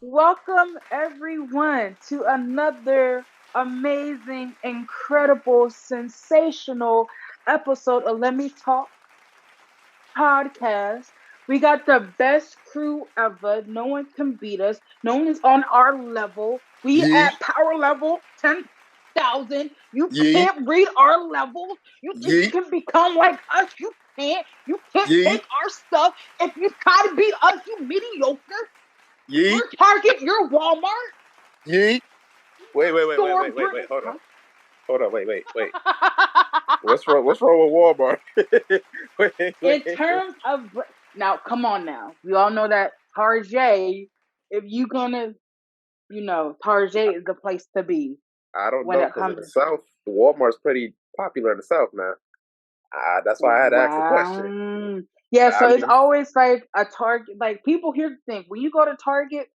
Welcome everyone to another amazing, incredible, sensational episode of Let Me Talk podcast. We got the best crew ever. No one can beat us. No one is on our level. We Yee, at power level 10,000. You yee, can't read our level. You think you yee, can become like us? You can't. You can't yee, take our stuff. If you try to beat us, you mediocre. yee, We're Target. You're Walmart. yee. Store Wait. brand. Hold on. Huh? Hold on. Wait. What's wrong? What's wrong with Walmart? In Wait. terms of now, come on now. We all know that Target. If you gonna, Target is the place to be I don't when know, it because in comes. the South, Walmart's pretty popular in the South, man. That's why I had to ask the question. Wow. Yeah, I so it's mean, always like a Target. Like people here think when you go to Target,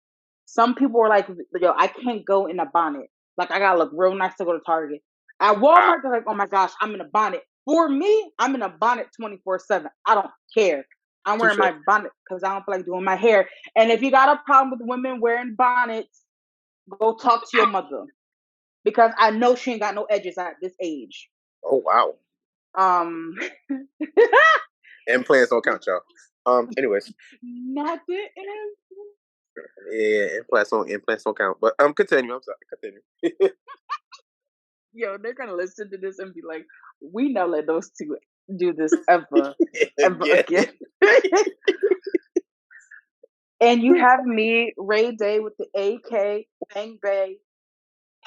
some people are like, "Yo, I can't go in a bonnet. Like I gotta look real nice to go to Target." At I, Walmart, they're like, "Oh my gosh, I'm in a bonnet." For me, I'm in a bonnet 24/7. I don't care. I'm wearing touche. my bonnet because I don't feel like doing my hair. And if you got a problem with women wearing bonnets, go talk to your mother because I know she ain't got no edges at this age. Oh wow, Um, implants don't count, y'all. Anyways, not the yeah, implants don't count. But continue. I'm sorry. Continue. Yo, they're gonna listen to this and be like, "We never let those two do this ever Yeah. again." And you have me, Ray Day, with the AK Bang Bay,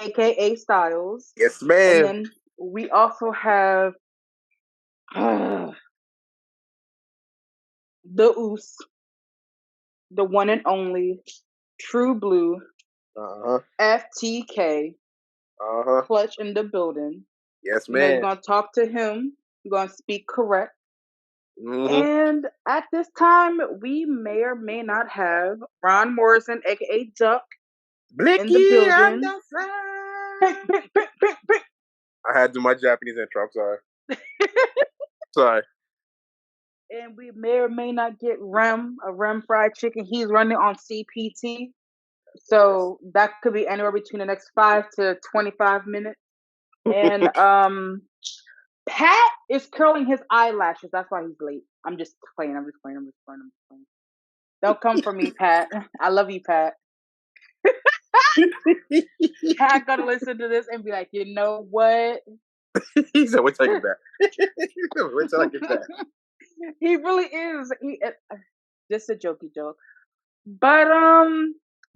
aka Styles, Yes, and ma'am. then we also have the Oos, the one and only True Blue, Uh huh. FTK, Uh huh. Clutch in the building. Yes, You're man. gonna talk to him. You're gonna speak correct. Mm-hmm. And at this time, we may or may not have Ron Morrison, aka Duck, in the Blicky on building. the side. I had to do my Japanese intro. I'm sorry. Sorry. And we may or may not get a Rem fried chicken. He's running on CPT. Yes. So that could be anywhere between the next 5 to 25 minutes. And Pat is curling his eyelashes. That's why he's late. I'm just playing. I'm just playing. Don't come for me, Pat. I love you, Pat. Pat gonna listen to this and be like, you know what? He said, "Wait till I get back." Wait till I get back. He really is. Just a jokey joke. But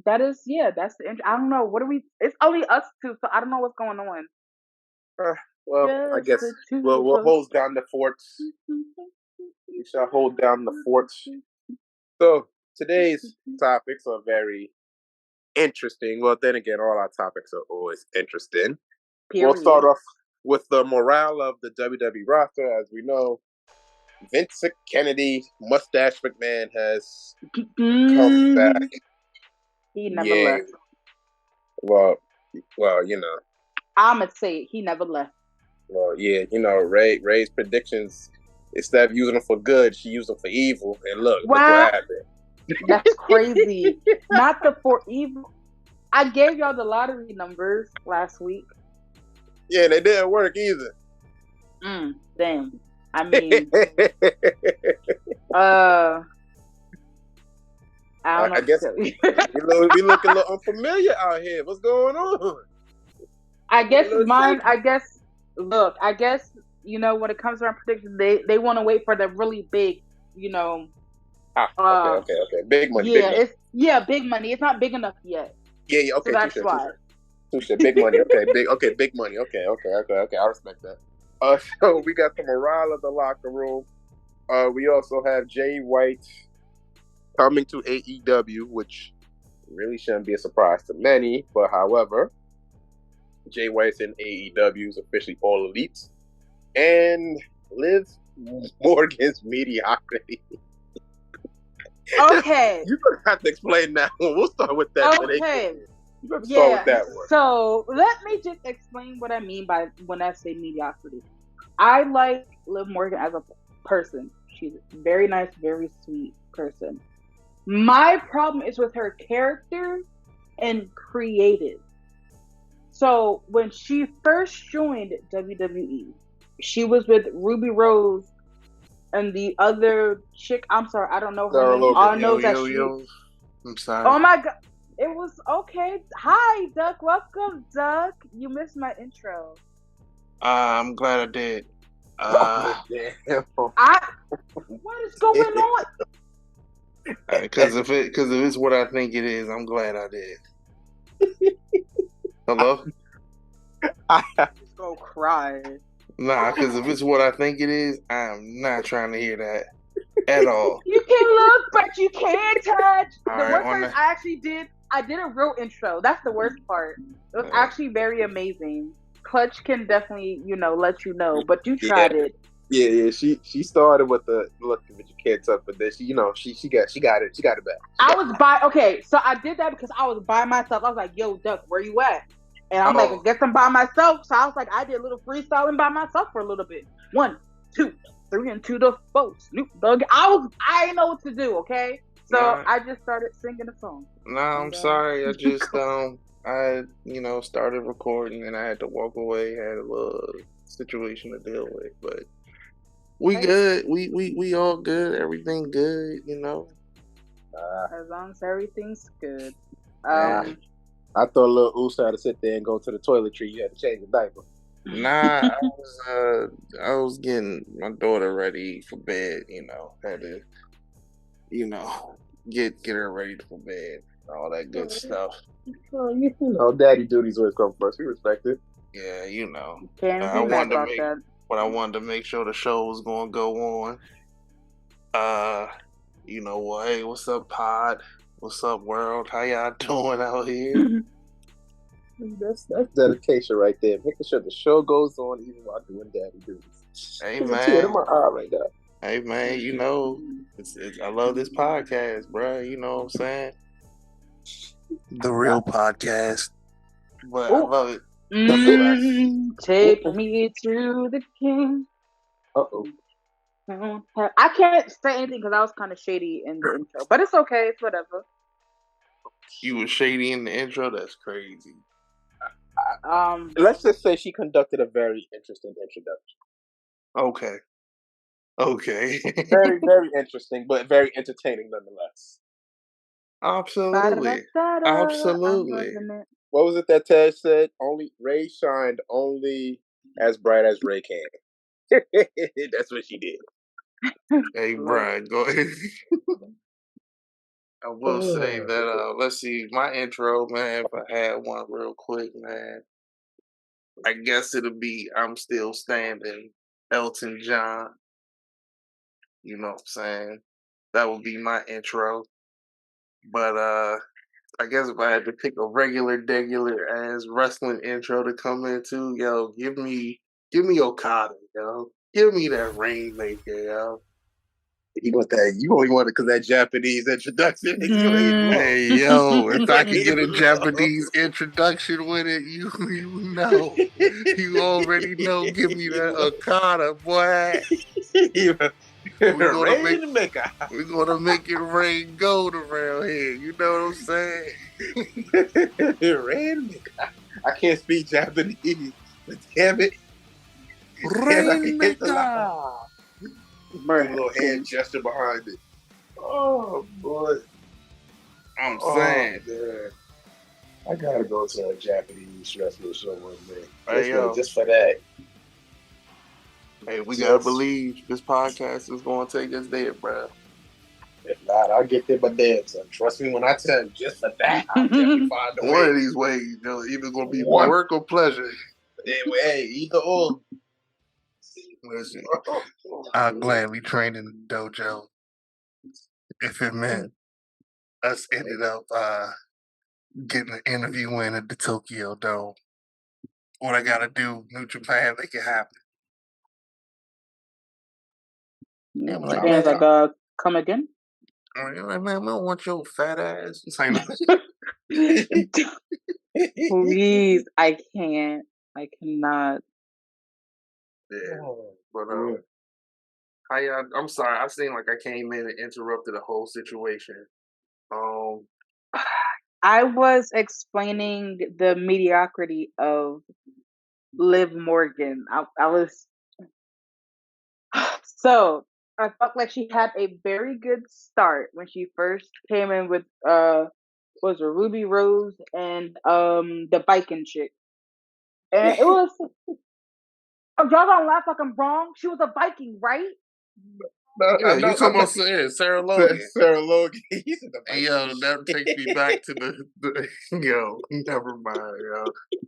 that is that's the I don't know. What are we? It's only us two, so I don't know what's going on. Uh, well, I Just guess the two we'll of us. hold down the forts. We shall hold down the forts. So today's topics are very interesting. Well, then again, all our topics are always interesting. We'll start Period. off with the morale of the WWE roster. As we know, Vincent Kennedy, Mustache McMahon has come back. He never Yeah, left. well, you know, I'ma say it. He never left. Ray's predictions. Instead of using them for good, she used them for evil. And look what Wow, happened. that's crazy. Not the for evil. I gave y'all the lottery numbers last week. Yeah, they didn't work either. Damn. I mean, I don't know I what to guess tell you. we look a little unfamiliar out here. What's going on? I Look a guess little mine. shaky. Look. I guess when it comes to our predictions, they want to wait for the really big. You know. Okay. Big money, big Yeah. money. Big money. It's not big enough yet. Yeah. So Okay, touche, that's why. Big money. Big money. Okay. I respect that. So we got the morale of the locker room. We also have Jay White coming to AEW, which really shouldn't be a surprise to many. But however, Jay White's in AEW is officially all elite, and Liv Morgan's mediocrity. Okay. You're gonna have to explain that one. We'll start with that. Okay. You got to start Yeah. with that one. So let me just explain what I mean by when I say mediocrity. I like Liv Morgan as a person. She's a very nice, very sweet person. My problem is with her character and creative. So when she first joined WWE, she was with Ruby Rose and the other chick. I'm sorry, I don't know her Sarah name. All I Logan. know Yo, is that yo, she. yo. I'm sorry. Oh my god, it was okay. Hi, Duck. Welcome, Duck. You missed my intro. I'm glad I did. Damn. What is going on? Because if it's what I think it is, I'm glad I did. Hello? Just go cry. Nah, because if it's what I think it is, I'm not trying to hear that at all. You can look, but you can't touch. All The right, worst on part is the- I actually did. I did a real intro. That's the worst part. It was actually very amazing. Clutch can definitely, let you know. But you tried it. Yeah. She started with the look but you can't touch, but then she got it back. Okay, so I did that because I was by myself. I was like, yo, Duck, where you at? And I'm like, I Oh, guess I'm by myself. So I was like, I did a little freestyling by myself for a little bit. 1, 2, 3, and to the folks. Snoop Dogg. I didn't know what to do, okay? So nah, I just started singing a song. I'm sorry. I just I started recording and I had to walk away. Had a little situation to deal with, but we Hey. good. We all good. Everything good. As long as everything's good. Man, I thought little Oos had to sit there and go to the toiletry. You had to change the diaper. Nah, I was getting my daughter ready for bed. Had to get her ready for bed. All that good stuff. Daddy duties always come first. We respect it. Yeah, Can't I be mad wanted to about make, that. but I wanted to make sure the show was gonna go on. Well, hey, what's up, Pod? What's up, world? How y'all doing out here? That's dedication right there. Making sure the show goes on even while doing daddy duties. Hey, There's a tear in man. my eye right now. Hey, man, I love this podcast, bro. You know what I'm saying? The real podcast. But I Ooh. love it. Take me to the king. Uh-oh. I can't say anything because I was kind of shady in the intro, but it's okay. It's whatever. You were shady in the intro? That's crazy. Let's just say she conducted a very interesting introduction. Okay. Very, very interesting, but very entertaining nonetheless. Absolutely. Absolutely. What was it that Ted said? Only Ray shined only as bright as Ray can. That's what she did. Hey, Brian, go ahead. I will say that, let's see, my intro, man, if I had one real quick, man, I guess it'll be I'm Still Standing, Elton John. You know what I'm saying? That would be my intro. But I guess if I had to pick a regular ass wrestling intro to come into, yo, give me Okada, yo. Give me that Rainmaker, yo. You want that? You only want it because that Japanese introduction. Hey, yo, if I could get a Japanese introduction with it, you know. You already know. Give me that Okada, boy. We're gonna make it rain gold around here. You know what I'm saying? Rainmaker. I can't speak Japanese, but damn it. Rainmaker. A little hand gesture behind it. Oh boy. I'm saying. Man. I gotta go to a Japanese wrestling show one day. Hey, yo. Just for that. Hey, we gotta believe this podcast is gonna take us there, bro. If not, I'll get there by damn son. Trust me when I tell you, just for that, I'll definitely find a way. One of these ways, either gonna be work or pleasure. Hey, either or. Listen, I'll gladly train in the dojo if it meant us ended up getting an interview in at the Tokyo Dome. What I gotta do, New Japan, make it happen. Come again? Man, I don't want your fat ass. Please, I can't. I cannot. Yeah, but I'm sorry. I seem like I came in and interrupted the whole situation. I was explaining the mediocrity of Liv Morgan. I was so I felt like she had a very good start when she first came in with was it Ruby Rose and the biking chick. And it was oh, y'all gonna laugh like I'm wrong. She was a Viking, right? No, Yeah, you talking about Sarah Logan. Sarah Logan. He's in the Hey, yo, that takes me back to the yo. Never mind, yo.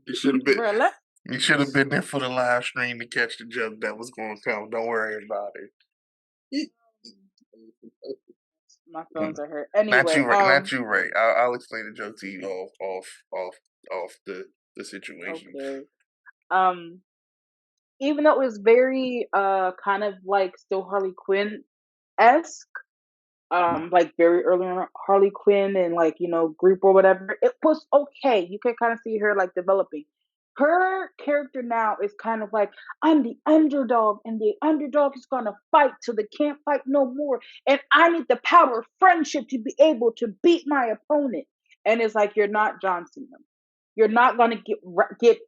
You should have been. Bruh, You should have been there for the live stream to catch the joke that was going to come. Don't worry about it. my feelings are hurt. Not Anyway, you, right? Not you, right? I'll explain the joke to you off the situation. okay. Um, even though it was very kind of like still Harley Quinn esque, like very early on Harley Quinn and like group or whatever, it was okay. You can kind of see her like developing. Her character now is kind of like, I'm the underdog, and the underdog is gonna fight till they can't fight no more, and I need the power of friendship to be able to beat my opponent. And it's like, you're not John Cena. You're not gonna get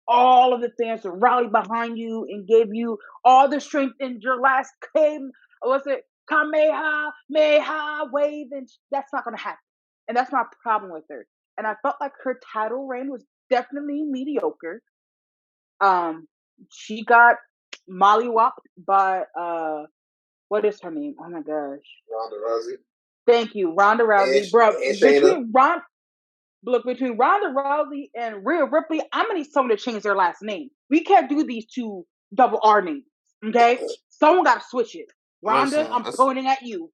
all of the fans to rally behind you and give you all the strength in your last game. Was it Kamehameha wave? And that's not gonna happen. And that's my problem with her. And I felt like her title reign was definitely mediocre. She got mollywopped by what is her name? Oh my gosh, Ronda Rousey. Thank you, Ronda Rousey, bro. Between Ronda Rousey and Rhea Ripley, I'm gonna need someone to change their last name. We can't do these two double R names, okay? Someone gotta switch it. Ronda, Listen, I'm pointing at you.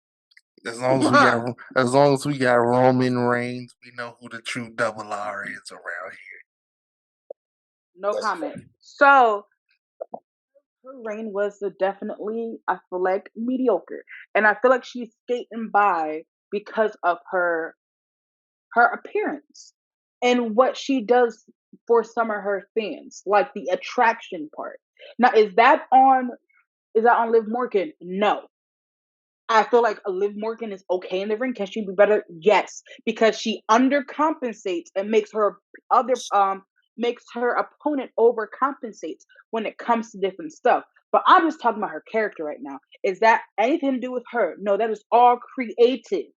as long as we got Roman Reigns, we know who the true double R is around here. No comment. So her reign was definitely, I feel like, mediocre, and I feel like she's skating by because of her appearance and what she does for some of her fans, like the attraction part. Now, is that on Liv Morgan? No. I feel like Liv Morgan is okay in the ring. Can she be better? Yes, because she undercompensates and makes her opponent overcompensates when it comes to different stuff. But I'm just talking about her character right now. Is that anything to do with her? No, that is all creative.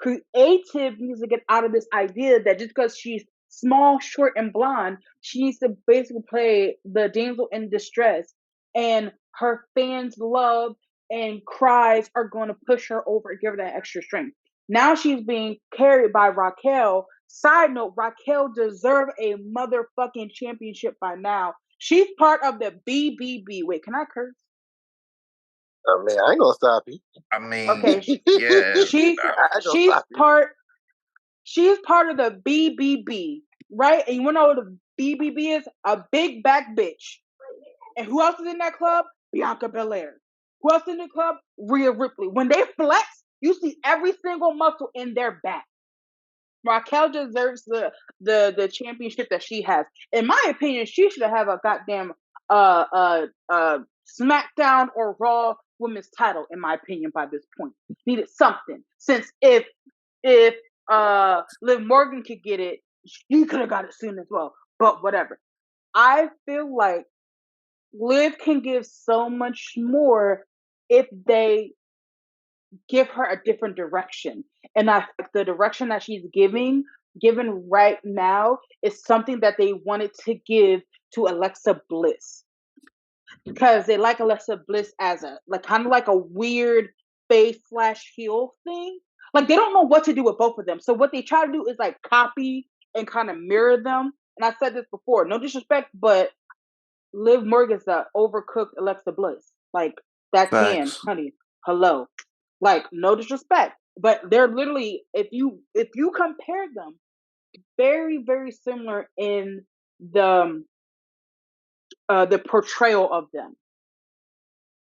Creative needs to get out of this idea that just because she's small, short, and blonde, she needs to basically play the damsel in distress, and her fans love and cries are going to push her over and give her that extra strength. Now she's being carried by Raquel. Side note, Raquel deserves a motherfucking championship by now. She's part of the BBB. Wait, can I curse? Oh man, I ain't gonna stop you. I mean, okay, yeah, she's part of the BBB, right? And you wanna know what the BBB is? A big back bitch. And who else is in that club? Bianca Belair. Who else in the club? Rhea Ripley. When they flex, you see every single muscle in their back. Raquel deserves the championship that she has. In my opinion, she should have a goddamn SmackDown or Raw Women's title. In my opinion, by this point, needed something. Since if Liv Morgan could get it, she could have got it soon as well. But whatever. I feel like Liv can give so much more if they give her a different direction. And I think the direction that she's given right now is something that they wanted to give to Alexa Bliss. Because they like Alexa Bliss as a kind of like a weird face/heel thing. Like they don't know what to do with both of them. So what they try to do is like copy and kind of mirror them. And I said this before, no disrespect, but Liv Morgan's the overcooked Alexa Bliss. Like that tan, honey. Hello. Like no disrespect, but they're literally, if you compare them, very very similar in the portrayal of them.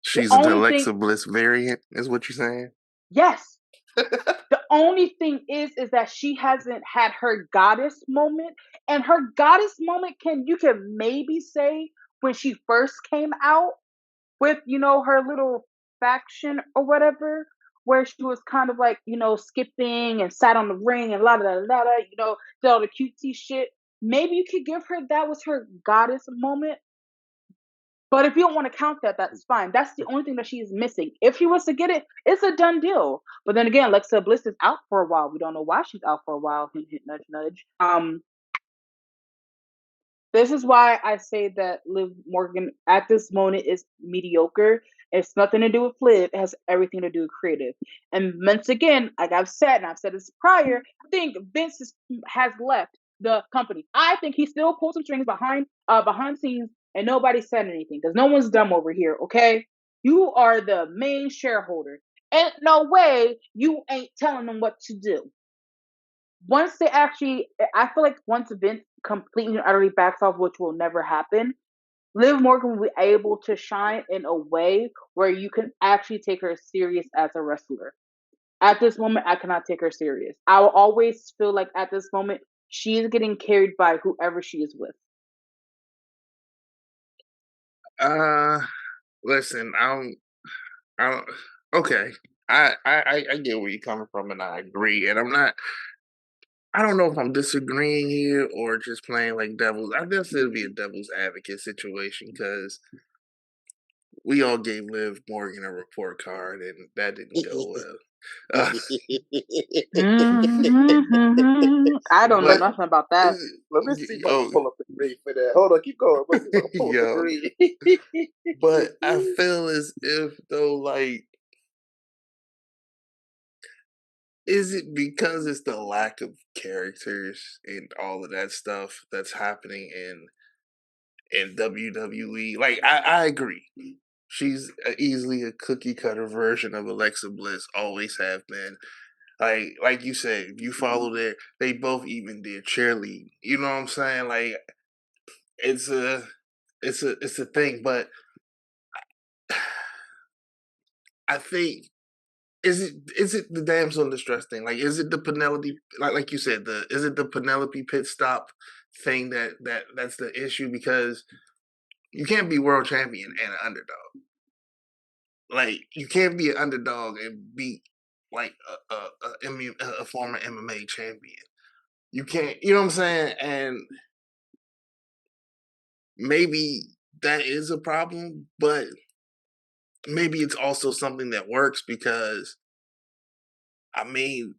She's an Alexa Bliss variant, is what you're saying? Yes. The only thing is that she hasn't had her goddess moment, and her goddess moment you can maybe say when she first came out with her little faction or whatever, where she was kind of like, skipping and sat on the ring and la da da da da, did all the cutesy shit. Maybe you could give her that was her goddess moment. But if you don't want to count that, that's fine. That's the only thing that she is missing. If she was to get it, it's a done deal. But then again, Alexa Bliss is out for a while. We don't know why she's out for a while. Hint, hint, nudge, nudge. This is why I say that Liv Morgan at this moment is mediocre. It's nothing to do with Liv. It has everything to do with creative. And once again, like I've said, and I've said this prior, I think Vince has left the company. I think he still pulls some strings behind the scenes, and nobody said anything because no one's dumb over here. Okay, you are the main shareholder. Ain't no way you ain't telling them what to do. Once they actually, I feel like once Vince completely and utterly backs off, which will never happen, Liv Morgan will be able to shine in a way where you can actually take her serious as a wrestler. At this moment, I cannot take her serious. I will always feel like at this moment, she is getting carried by whoever she is with. Listen, I don't. Okay, I get where you're coming from, and I agree. And I don't know if I'm disagreeing here or just playing like devil's. I guess it'll be a devil's advocate situation because we all gave Liv Morgan a report card, and that didn't go well. I don't know nothing about that. Let me see if I can pull up the green for that. Hold on, keep going. Let me see if I can pull up the green. But I feel as if though, like, is it because it's the lack of characters and all of that stuff that's happening in WWE? Like, I agree. She's easily a cookie cutter version of Alexa Bliss. Always have been. Like you said, if you follow they both even did cheerleading. You know what I'm saying? Like, it's a thing. But I think is it the damsel in distress thing? Like, is it the Penelope? Like you said, is it the Penelope pit stop thing that's the issue? Because you can't be world champion and an underdog. Like, you can't be an underdog and beat like a former MMA champion. You can't. You know what I'm saying? And maybe that is a problem, but maybe it's also something that works because I mean,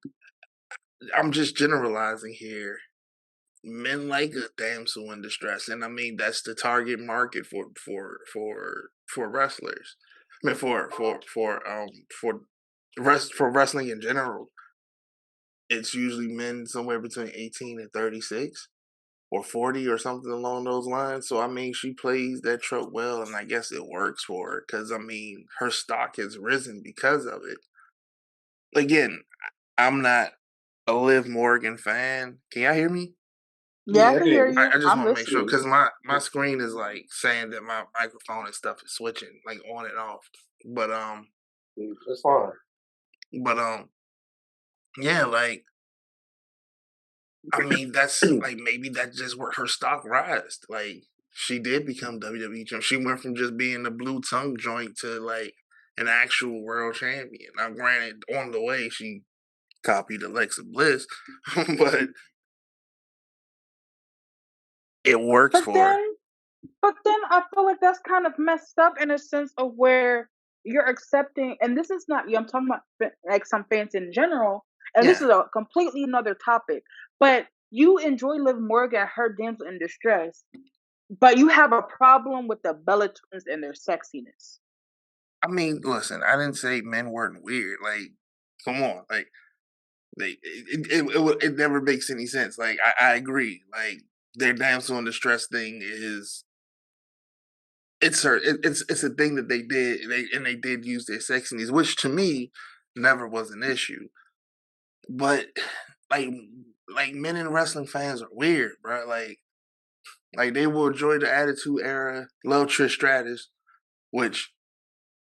I'm just generalizing here. Men like a damsel in distress, and I mean that's the target market for wrestlers. I mean for wrestling in general. It's usually men somewhere between 18 and 36 or 40 or something along those lines. So I mean, she plays that trope well, and I guess it works for her because I mean, her stock has risen because of it. Again, I'm not a Liv Morgan fan. Can y'all hear me? Yeah, I can hear you. I just want to make sure listening. because my screen is like saying that my microphone and stuff is switching like on and off. But That's fine. But yeah, like I mean that's like maybe that's just where her stock rised. Like she did become WWE champion. She went from just being the blue tongue joint to like an actual world champion. Now, granted, on the way she copied Alexa Bliss, but it works for her. But then I feel like that's kind of messed up in a sense of where you're accepting, and this is not you. I'm talking about like some fans in general, and this is a completely another topic. But you enjoy Liv Morgan, her damsel in distress, but you have a problem with the Bella Twins and their sexiness. I mean, listen, I didn't say men weren't weird. Like, come on, like it never makes any sense. Like, I agree. Like, their damsel in distress thing is it's a thing that they did, and they did use their sexiness, which to me never was an issue. But like men in wrestling fans are weird, bro. Like they will enjoy the Attitude Era, love Trish Stratus, which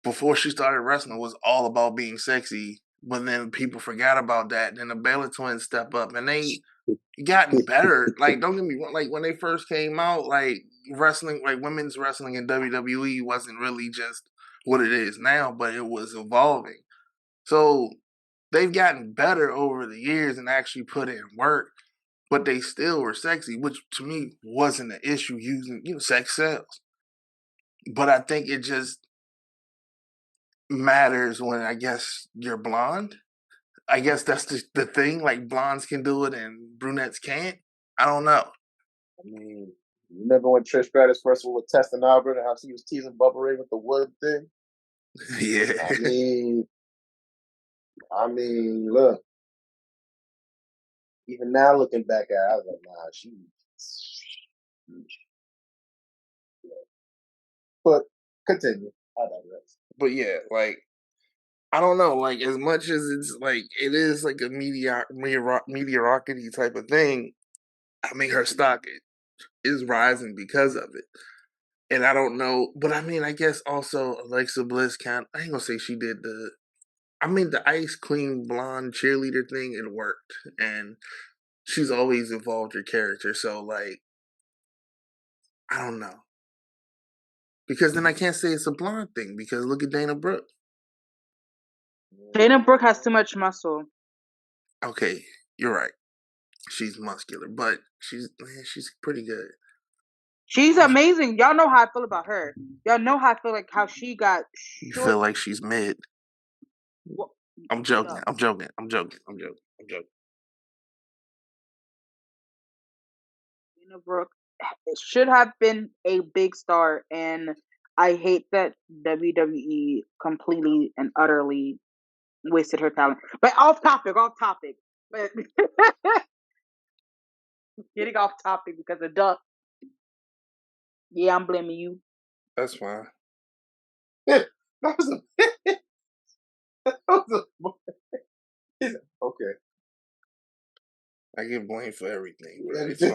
before she started wrestling was all about being sexy. But then people forgot about that. Then the Bella Twins step up, and they gotten better. Like, don't get me wrong. Like when they first came out, like wrestling, like women's wrestling in WWE wasn't really just what it is now, but it was evolving. So they've gotten better over the years and actually put in work, but they still were sexy, which to me wasn't an issue using, sex sells. But I think it just matters when I guess you're blonde. I guess that's the thing. Like blondes can do it and brunettes can't. I don't know. I mean, remember when Trish Stratus first was testing Albert and how she was teasing Bubba Ray with the wood thing? Yeah. I mean, look. Even now, looking back at it, I was like, nah, she. But continue. I digress. But yeah, like I don't know. Like as much as it's like it is like a mediocrity type of thing. I mean, her stock is rising because of it. And I don't know, but I mean, I guess also Alexa Bliss I ain't gonna say she did the ice clean blonde cheerleader thing, it worked. And she's always evolved her character. So, like, I don't know. Because then I can't say it's a blonde thing because look at Dana Brooke. Dana Brooke has too much muscle. Okay, you're right. She's muscular, but she's pretty good. She's amazing. Y'all know how I feel about her. Y'all know how I feel like how she got You feel like she's mid. What? I'm joking. I'm joking. Dana Brooke should have been a big star, and I hate that WWE completely and utterly wasted her talent. But off topic. But getting off topic because of Duck. Yeah, I'm blaming you. That's fine. that was okay. I get blamed for everything, bro. It's fine.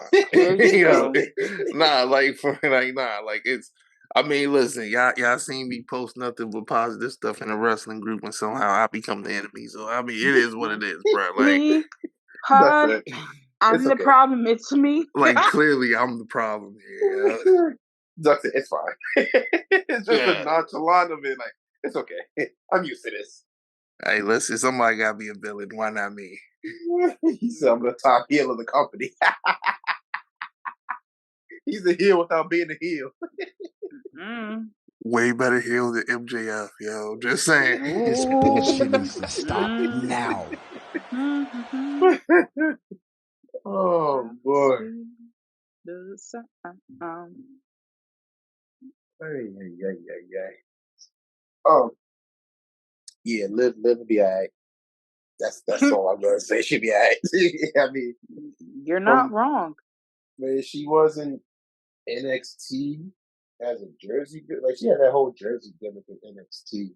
Like it's. I mean, listen, y'all seen me post nothing but positive stuff in a wrestling group, and somehow I become the enemy. So I mean, it is what it is, bro. Like me, her, I'm the problem. It's me. Like clearly, I'm the problem here. Yeah. Duck, it's fine. It's just a nonchalant of it. Like it's okay. I'm used to this. Hey, listen, somebody gotta be a villain. Why not me? He said, I'm the top heel of the company. He's a heel without being a heel. Way better heel than MJF, yo. Just saying. This bullshit needs to stop now. Oh, boy. Yeah, Liv be alright. That's all I'm gonna say. She'll be alright. I mean, you're not wrong. Man, she wasn't NXT as a Jersey, like she had that whole Jersey gimmick in NXT.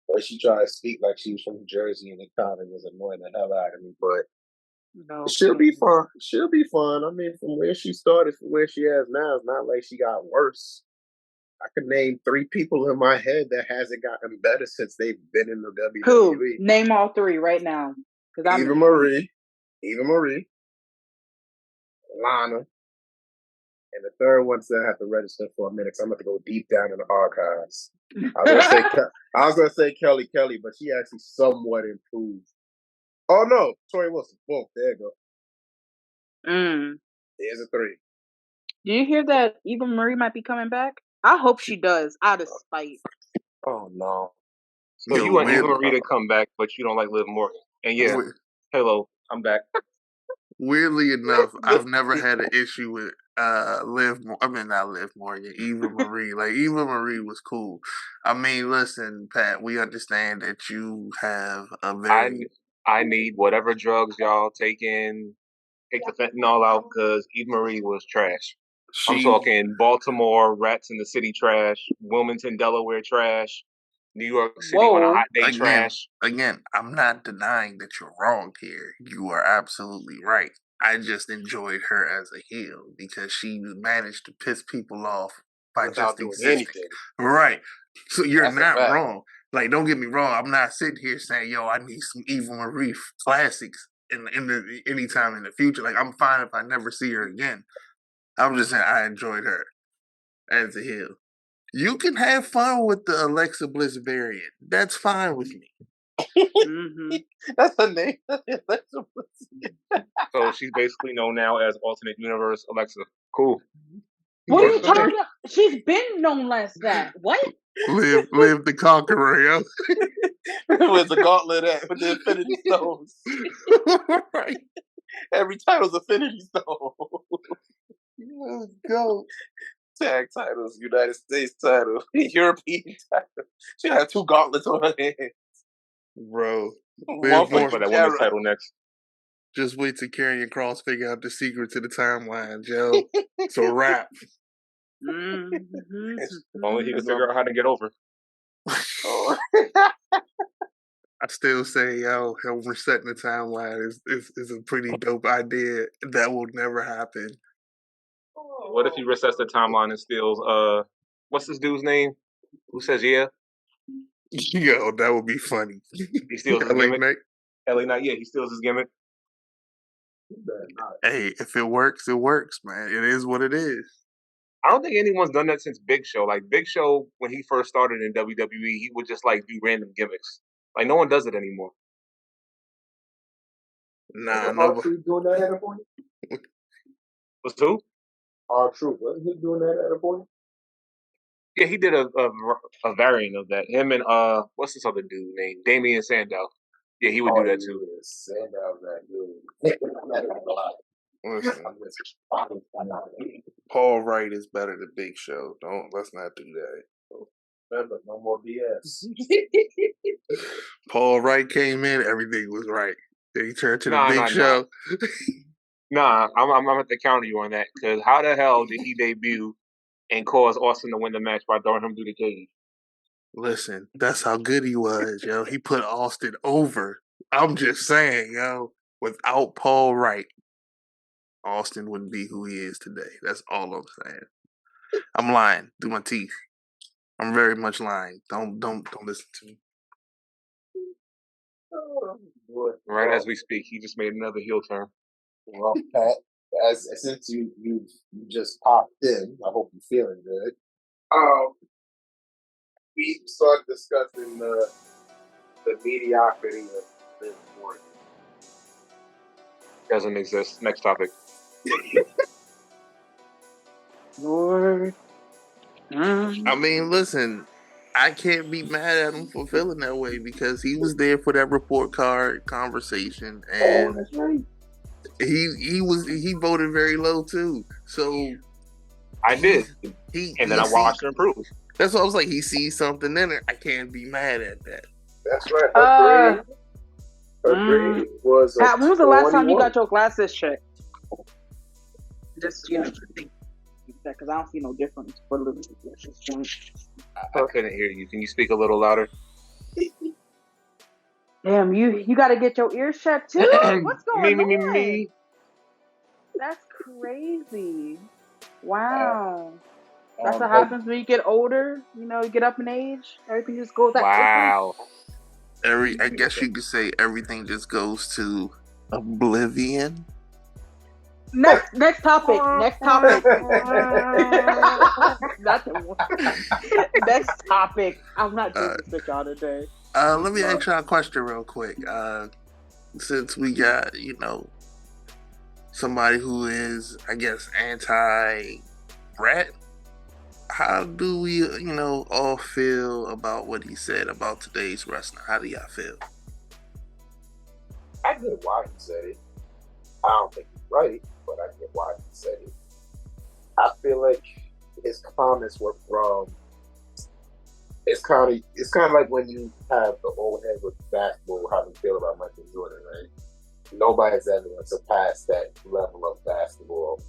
But she tried to speak like she was from Jersey, and it kind of was annoying the hell out of me. But she'll be fun. She'll be fun. I mean, from where she started, from where she is now, it's not like she got worse. I could name 3 people in my head that hasn't gotten better since they've been in the WWE. Who? Name all 3 right now. Eva Marie, Lana, and the third one I have to register for a minute because I'm going to go deep down in the archives. I was gonna say Kelly, but she actually somewhat improved. Oh no, Tori Wilson. Boom, there you go. There's a 3. Do you hear that Eva Marie might be coming back? I hope she does, out of spite. Oh no. So you want Eva Marie to come back, but you don't like Liv Morgan. And yeah, hello, I'm back. Weirdly enough, I've never had an issue with not Liv Morgan, Eva Marie. Like Eva Marie was cool. I mean, listen, Pat, we understand that you have a very I need whatever drugs y'all take the fentanyl out because Eva Marie was trash. I'm talking Baltimore, Rats in the City trash, Wilmington, Delaware trash, New York City on a hot day trash. Again, I'm not denying that you're wrong here. You are absolutely right. I just enjoyed her as a heel because she managed to piss people off by without just existing. Anything. Right. So you're not wrong. Like, don't get me wrong. I'm not sitting here saying, yo, I need some Eva Marie classics anytime in the future. Like, I'm fine if I never see her again. I'm just saying I enjoyed her as a heel. You can have fun with the Alexa Bliss variant. That's fine with me. Mm-hmm. That's her name. Alexa Bliss. So she's basically known now as alternate universe Alexa. Cool. What are you talking about? She's been known as that. What? Live the conqueror, yo. Where's the gauntlet at with the Infinity Stones? Right. Every title's Infinity Stone. Let's go. Tag titles, United States title, European title. She had 2 gauntlets on her hands. Bro. One For that women's title next. Just wait till Karrion Kross figure out the secret to the timeline, Joe. It's a wrap. Mm-hmm. Only he can figure out how to get over. Oh. I still say, yo, him resetting the timeline is a pretty dope idea. That will never happen. What if he resets the timeline and steals what's this dude's name? Who says yeah? Yo, that would be funny. He steals his gimmick. LA Knight, yeah, he steals his gimmick. Hey, if it works, man. It is what it is. I don't think anyone's done that since Big Show. Like Big Show, when he first started in WWE, he would just like do random gimmicks. Like no one does it anymore. Nah, nobody doing that at a point. Was who? R-Truth, wasn't he doing that at a point? Yeah, he did a variant of that. Him and what's this other dude named Damian Sandow? Yeah, he would do that too. Sandow's that dude. Listen, Paul Wright is better than Big Show. Let's not do that. Remember, no more BS. Paul Wright came in, everything was right. Then he turned to the Big Show. Nah, I'm gonna have to counter you on that because how the hell did he debut and cause Austin to win the match by throwing him through the cage? Listen, that's how good he was, yo. He put Austin over. I'm just saying, yo. Without Paul Wright, Austin wouldn't be who he is today. That's all I'm saying. I'm lying through my teeth. I'm very much lying. Don't listen to me. Right as we speak, he just made another heel turn. Well, Pat, since you just popped in, I hope you're feeling good. We started discussing the mediocrity of this sport. Doesn't exist. Next topic. Lord. I mean, listen, I can't be mad at him for feeling that way because he was there for that report card conversation, and that's right. he voted very low too. So I did, and then I watched him improve. That's what I was like. He sees something in it. I can't be mad at that. That's right. Agreed. Was Pat, when was the last time you got your glasses checked? Just because I don't see no difference for a little bit. I couldn't hear you. Can you speak a little louder? Damn, you got to get your ears checked too. What's going on? Me. That's crazy. Wow. That's what happens when you get older. You know, you get up in age. Everything just goes that wow. I guess you could say everything just goes to oblivion. Next topic. Next topic. Next topic. I'm not doing this with y'all today. Let me ask y'all a question real quick. Since we got, somebody who is, I guess, anti-Bret, how do we, all feel about what he said about today's wrestling? How do y'all feel? I get why he said it. I don't think he's right, but I get why he said it. I feel like his comments were from. It's kind of like when you have the old head with basketball, how you feel about Michael Jordan, right? Nobody's ever going to surpass that level of basketball,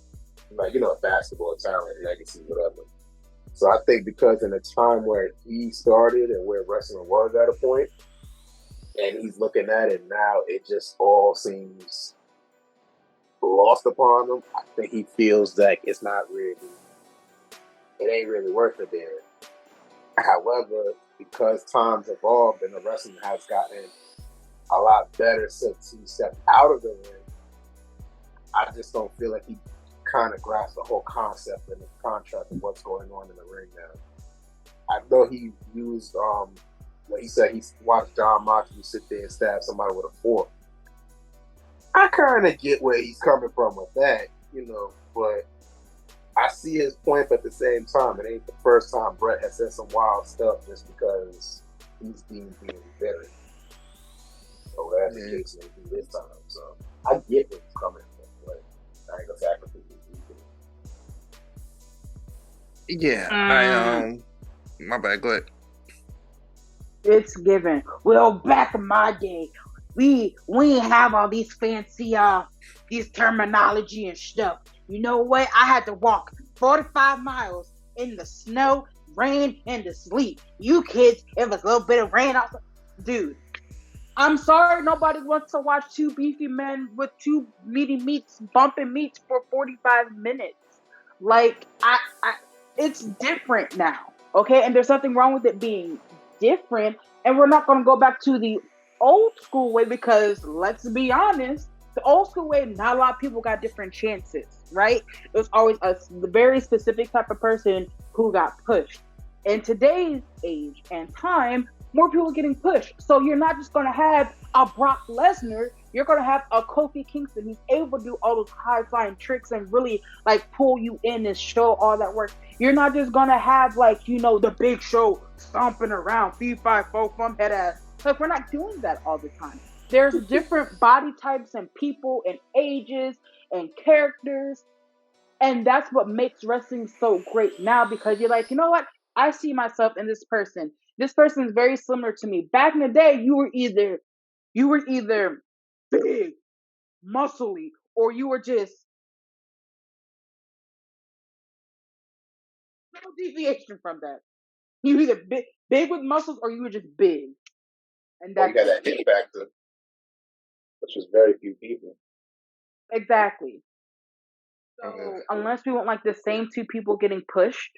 basketball talent, legacy, whatever. So I think because in a time where he started and where wrestling was at a point, and he's looking at it now, it just all seems lost upon him. I think he feels like it ain't really worth it there. However, because times evolved and the wrestling has gotten a lot better since he stepped out of the ring, I just don't feel like he kind of grasped the whole concept and the contract of what's going on in the ring now. I know he used when he said he watched John Moxley sit there and stab somebody with a fork. I kind of get where he's coming from with that, but I see his point, but at the same time, it ain't the first time Bret has said some wild stuff just because he's being bitter. So that's the case this time. So I get where he's coming from, but I ain't gonna say I completely agree. Yeah, my bad. Go ahead. It's given. Well, back in my day, we ain't have all these fancy these terminology and stuff. You know what? I had to walk 45 miles in the snow, rain, and the sleet. You kids, it was a little bit of rain outside. Dude, I'm sorry nobody wants to watch two beefy men with two meaty meats bumping meats for 45 minutes. Like it's different now. Okay, and there's nothing wrong with it being different, and we're not going to go back to the old school way because let's be honest, the old school way, not a lot of people got different chances, right? It was always a very specific type of person who got pushed. In today's age and time, more people are getting pushed. So you're not just going to have a Brock Lesnar, you're going to have a Kofi Kingston who's able to do all those high flying tricks and really like pull you in and show all that work. You're not just going to have the Big Show stomping around, fee, fi, fo, fum, head ass. Like, we're not doing that all the time. There's different body types and people and ages and characters. And that's what makes wrestling so great now because you're like, you know what? I see myself in this person. This person is very similar to me. Back in the day, you were either big, muscly, or you were just no deviation from that. You were either big with muscles or you were just big. And you got that hit factor, which was very few people. Exactly. So unless we want like the same two people getting pushed,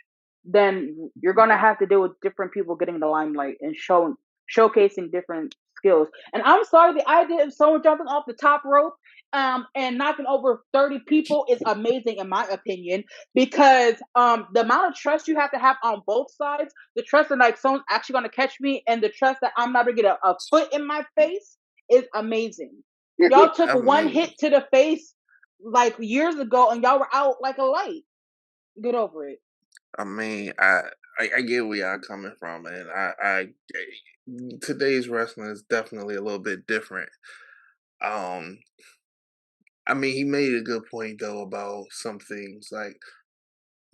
then you're gonna have to deal with different people getting the limelight and showcasing different skills. And I'm sorry, the idea of someone jumping off the top rope and knocking over 30 people is amazing in my opinion because the amount of trust you have to have on both sides, the trust that like someone's actually gonna catch me and the trust that I'm not gonna get a foot in my face is amazing. Y'all took one hit to the face like years ago and y'all were out like a light. Get over it. I mean, I get where y'all coming from, and I today's wrestling is definitely a little bit different. I mean, he made a good point though about some things like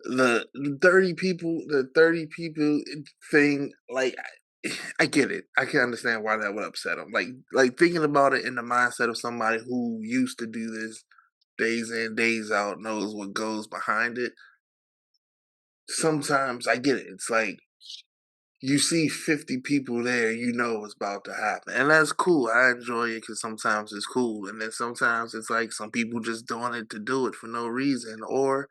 the 30 people thing. Like, I get it. I can understand why that would upset him. Like thinking about it in the mindset of somebody who used to do this days in, days out, knows what goes behind it. Sometimes I get it. It's like you see 50 people there, you know what's about to happen. And that's cool. I enjoy it because sometimes it's cool. And then sometimes it's like some people just doing it to do it for no reason. Or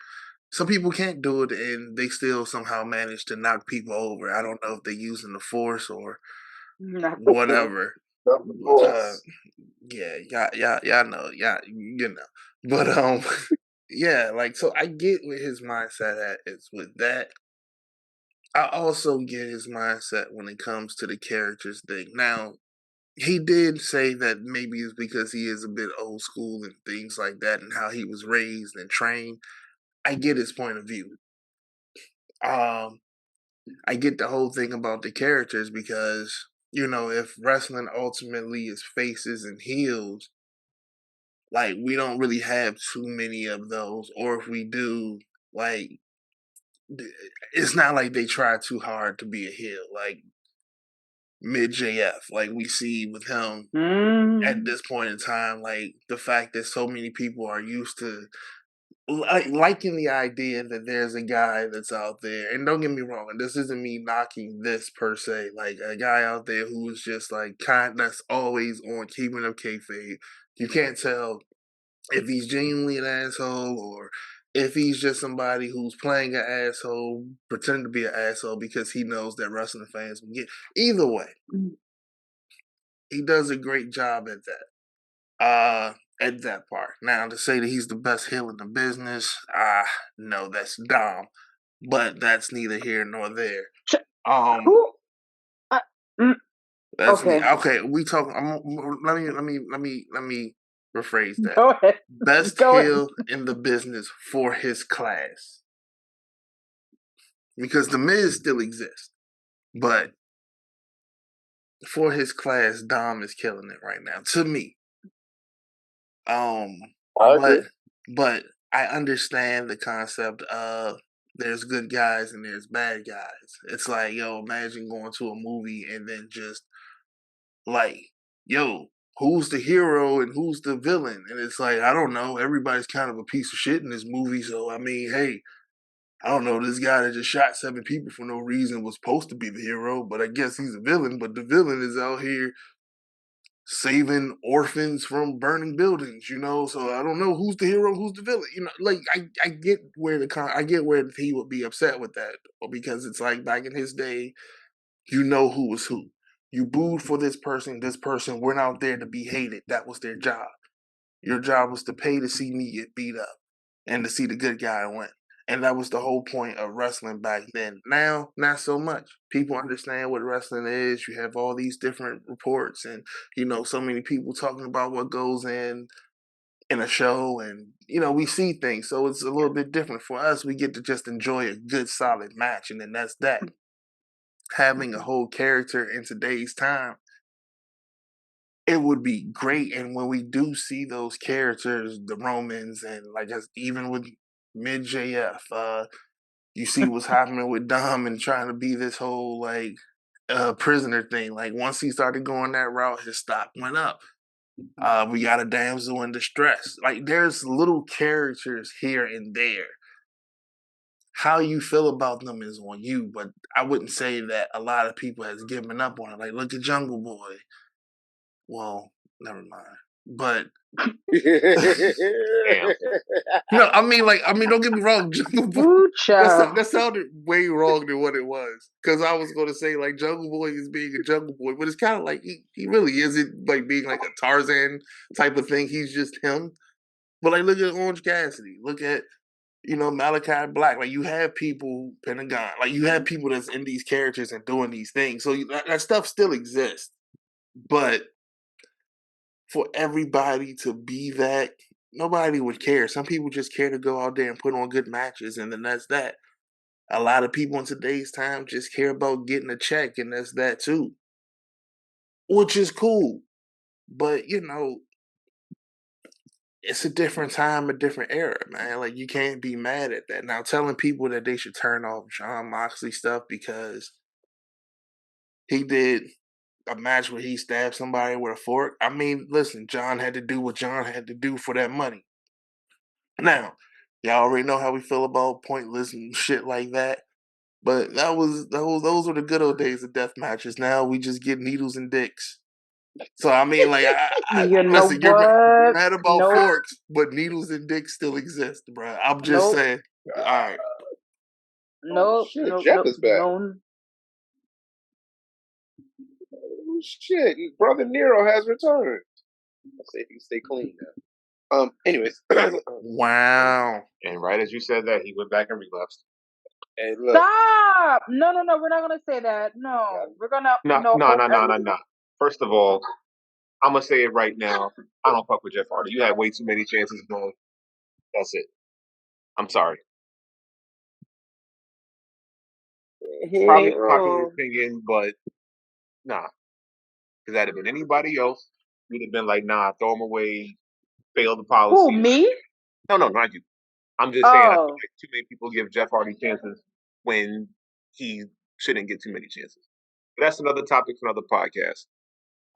some people can't do it and they still somehow manage to knock people over. I don't know if they're using the force or whatever. Yeah, y'all know. Yeah, you know. But yeah, like, so I get where his mindset at is with that. I also get his mindset when it comes to the characters thing. Now, he did say that maybe it's because he is a bit old school and things like that and how he was raised and trained. I get his point of view. I get the whole thing about the characters because, if wrestling ultimately is faces and heels, like, we don't really have too many of those. Or if we do, like, it's not like they try too hard to be a heel. Like, mid JF, like we see with him at this point in time, like the fact that so many people are used to liking the idea that there's a guy that's out there, and don't get me wrong, and this isn't me knocking this per se, like a guy out there who is just like that's always on keeping up kayfabe. You can't tell if he's genuinely an asshole or if he's just somebody who's playing an asshole, pretending to be an asshole because he knows that wrestling fans will get. Either way, he does a great job at that. At that part. Now, to say that he's the best heel in the business, no, that's dumb. But that's neither here nor there. Who? That's Okay. me. Okay, we talk. Let me rephrase that. Go ahead. Best Go ahead. heel in the business for his class, because the Miz still exists, but for his class, Dom is killing it right now. To me, I agree. but I understand the concept of there's good guys and there's bad guys. It's like, yo, imagine going to a movie and then just like, yo, who's the hero and who's the villain? And it's like, I don't know. Everybody's kind of a piece of shit in this movie. So, I mean, hey, I don't know. This guy that just shot 7 people for no reason was supposed to be the hero, but I guess he's a villain. But the villain is out here saving orphans from burning buildings, you know. So I don't know who's the hero, who's the villain. You know, like I get where I get where he would be upset with that, because it's like back in his day, you know who was who. You booed for this person. This person went out there to be hated. That was their job. Your job was to pay to see me get beat up and to see the good guy win. And that was the whole point of wrestling back then. Now, not so much. People understand what wrestling is. You have all these different reports and, you know, so many people talking about what goes in a show, and, you know, we see things. So it's a little bit different. For us, we get to just enjoy a good, solid match, and then that's that. Having a whole character in today's time, it would be great. And when we do see those characters, the Romans, and like just even with mid JF, you see what's happening with Dom and trying to be this whole like prisoner thing. Like once he started going that route, his stock went up. We got a damsel in distress. Like there's little characters here and there. How you feel about them is on you, but I wouldn't say that a lot of people has given up on it. Like look at Jungle Boy. Well, never mind. But Damn. no, I mean, don't get me wrong. Jungle Boy, Ooh, child. that sounded way wrong than what it was. Because I was going to say like Jungle Boy is being a Jungle Boy, but it's kind of like he really isn't like being like a Tarzan type of thing. He's just him. But like, look at Orange Cassidy. Look at Malachi Black. Like you have people, Pentagon. Like you have people that's in these characters and doing these things. So that stuff still exists, but for everybody to be that, nobody would care. Some people just care to go out there and put on good matches, and then that's that. A lot of people in today's time just care about getting a check, and that's that too, which is cool. But it's a different time, a different era, man. Like you can't be mad at that. Now, telling people that they should turn off Jon Moxley stuff because he did a match where he stabbed somebody with a fork. I mean, listen, John had to do what John had to do for that money. Now, y'all already know how we feel about pointless and shit like that. But those were the good old days of death matches. Now we just get needles and dicks. So I mean, like, You know listen, you're what? mad about Nope. forks, but needles and dicks still exist, bro. I'm just Nope. saying. All right. Nope. Shit, Nope. Jeff Nope. is back. No. Oh, shit, Brother Nero has returned. Let's see if he can stay clean now. Anyways. Wow. And right as you said that, he went back and relapsed. Hey, look. Stop! No. We're not gonna say that. No, we're gonna. No. First of all, I'm gonna say it right now. I don't fuck with Jeff Hardy. You had way too many chances, bro. That's it. I'm sorry. Probably popular opinion, but nah. Because that'd have been anybody else. You'd have been like, nah, throw him away, fail the policy. Who, me? No, not you. I'm just saying, I feel Oh. like too many people give Jeff Hardy chances when he shouldn't get too many chances. But that's another topic for another podcast.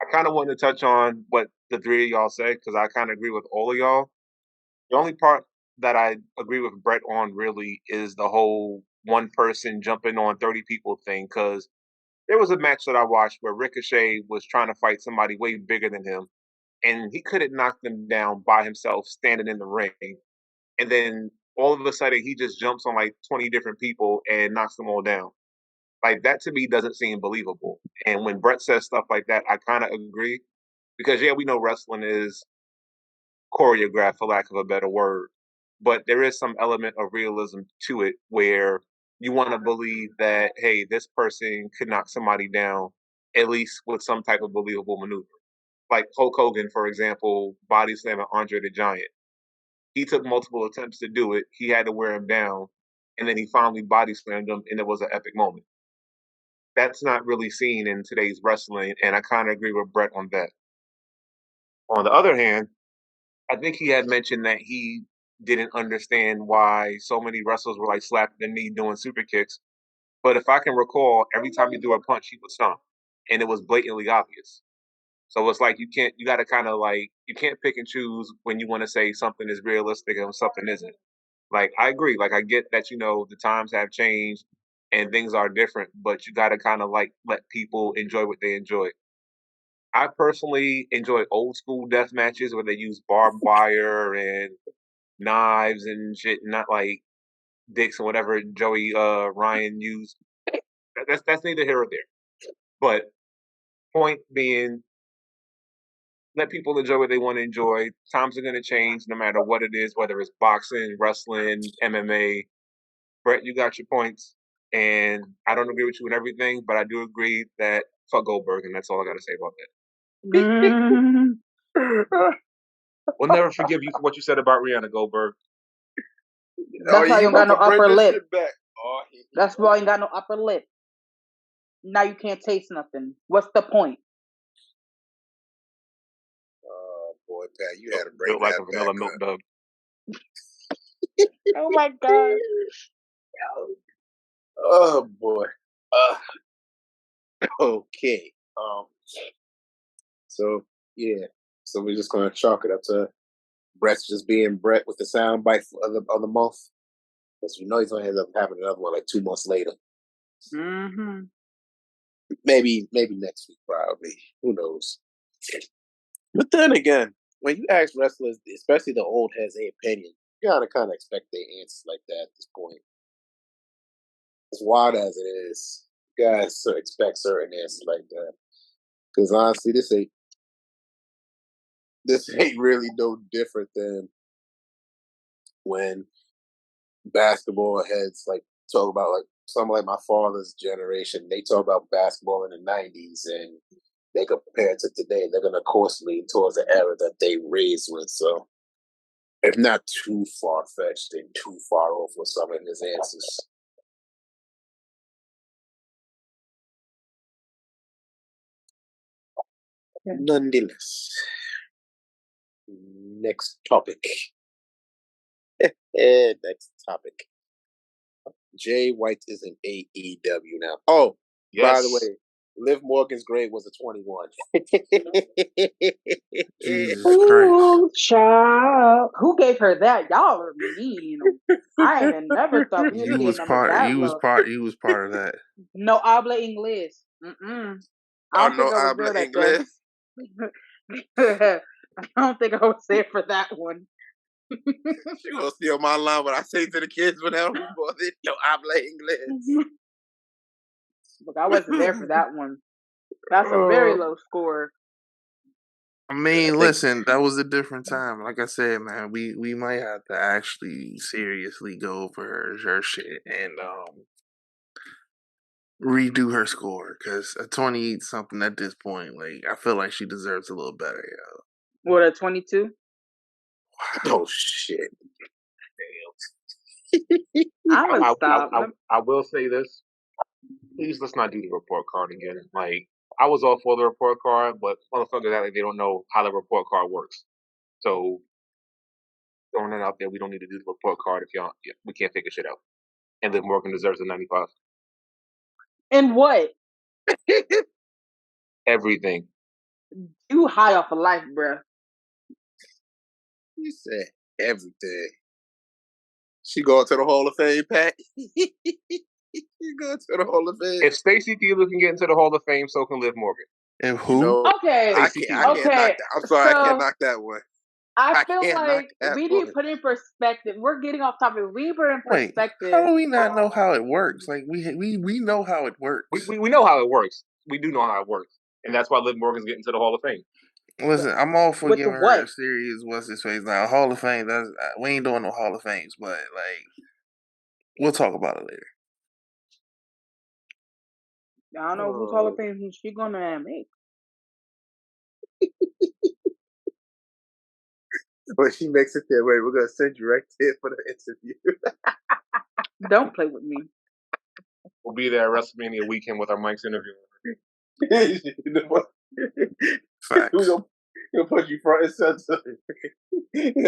I kind of wanted to touch on what the three of y'all said because I kind of agree with all of y'all. The only part that I agree with Bret on really is the whole one person jumping on 30 people thing because there was a match that I watched where Ricochet was trying to fight somebody way bigger than him, and he couldn't knock them down by himself standing in the ring. And then all of a sudden, he just jumps on like 20 different people and knocks them all down. Like that to me doesn't seem believable. And when Bret says stuff like that, I kind of agree because yeah, we know wrestling is choreographed, for lack of a better word, but there is some element of realism to it where you want to believe that, hey, this person could knock somebody down, at least with some type of believable maneuver. Like Hulk Hogan, for example, body slamming Andre the Giant. He took multiple attempts to do it. He had to wear him down, and then he finally body slammed him, and it was an epic moment. That's not really seen in today's wrestling, and I kind of agree with Bret on that. On the other hand, I think he had mentioned that he didn't understand why so many wrestlers were like slapping the knee doing super kicks. But if I can recall, every time he threw a punch, he would stomp, and it was blatantly obvious. So it's like you got to kind of like, you can't pick and choose when you want to say something is realistic and something isn't. Like, I agree. Like, I get that, the times have changed and things are different, but you got to kind of like let people enjoy what they enjoy. I personally enjoy old school death matches where they use barbed wire and knives and shit, not like dicks or whatever Joey Ryan used. That's neither here or there. But point being, let people enjoy what they want to enjoy. Times are going to change no matter what it is, whether it's boxing, wrestling, MMA. Bret, you got your points. And I don't agree with you in everything, but I do agree that fuck Goldberg, and that's all I got to say about that. We'll never forgive you for what you said about Rihanna, Goldberg. That's why you don't got no upper lip. Oh, That's why you ain't got no upper lip. Now you can't taste nothing. What's the point? Oh boy, Pat, you had to bring like that a vanilla back milk up. dog. Oh my god. Oh boy. Okay. So yeah. So we're just gonna chalk it up to Bret's just being Bret with the sound bite of the month. Because we know he's gonna end up having another one like 2 months later. Mm-hmm. Maybe next week, probably. Who knows? But then again, when you ask wrestlers, especially the old heads, their opinion, you gotta kind of expect their answers like that at this point. As wild as it is, you guys expect certain answers like that. Because honestly, this ain't really no different than when basketball heads like talk about like some like my father's generation. They talk about basketball in the '90s and they compare it to today. They're gonna of course lean towards the era that they raised with. So, if not too far fetched and too far off with some of his answers. Nonetheless, next topic. Next topic. Jay White is in AEW now. Oh, yes. By the way, Liv Morgan's grade was a 21. Jesus Ooh, Christ. child. Who gave her that? Y'all are mean. I ain't never thought we You would was get number that low. you was part of that. No habla inglés. I don't think I was there that day. I don't think I was there for that one. She gonna steal my line when I say to the kids whenever no habla inglés. Look, I wasn't there for that one. That's a very low score. I mean, listen, that was a different time. Like I said, man, we might have to actually seriously go over her shit and redo her score because a 28 something at this point, like I feel like she deserves a little better, yo. What, a 22? Oh shit! I'm gonna stop. I will say this. Please, let's not do the report card again. Like, I was all for the report card, but motherfuckers act like they don't know how the report card works. So, throwing that out there, we don't need to do the report card if we can't figure shit out. And Liv Morgan deserves a 95. And what? Everything. You high off of life, bruh. You said everything. She going to the Hall of Fame, Pat. She going to the Hall of Fame. If Stacey Keibler can get into the Hall of Fame, so can Liv Morgan. And who? Okay. I can't knock that. I'm sorry, I can't knock that one. I feel like we need to put in perspective. We're getting off topic. We put in perspective. How do we not know how it works? Like we know how it works. We know how it works. We do know how it works, and that's why Liv Morgan's getting to the Hall of Fame. Listen, I'm all for giving her a serious what's his face now. Hall of Fame. We ain't doing no Hall of Fames, but like we'll talk about it later. I don't know whose Hall of Fame she gonna make. When she makes it there, wait, we're gonna send you right there for the interview. Don't play with me. We'll be there at WrestleMania weekend with our mics interviewing. You know what? Facts. We'll put you front and center.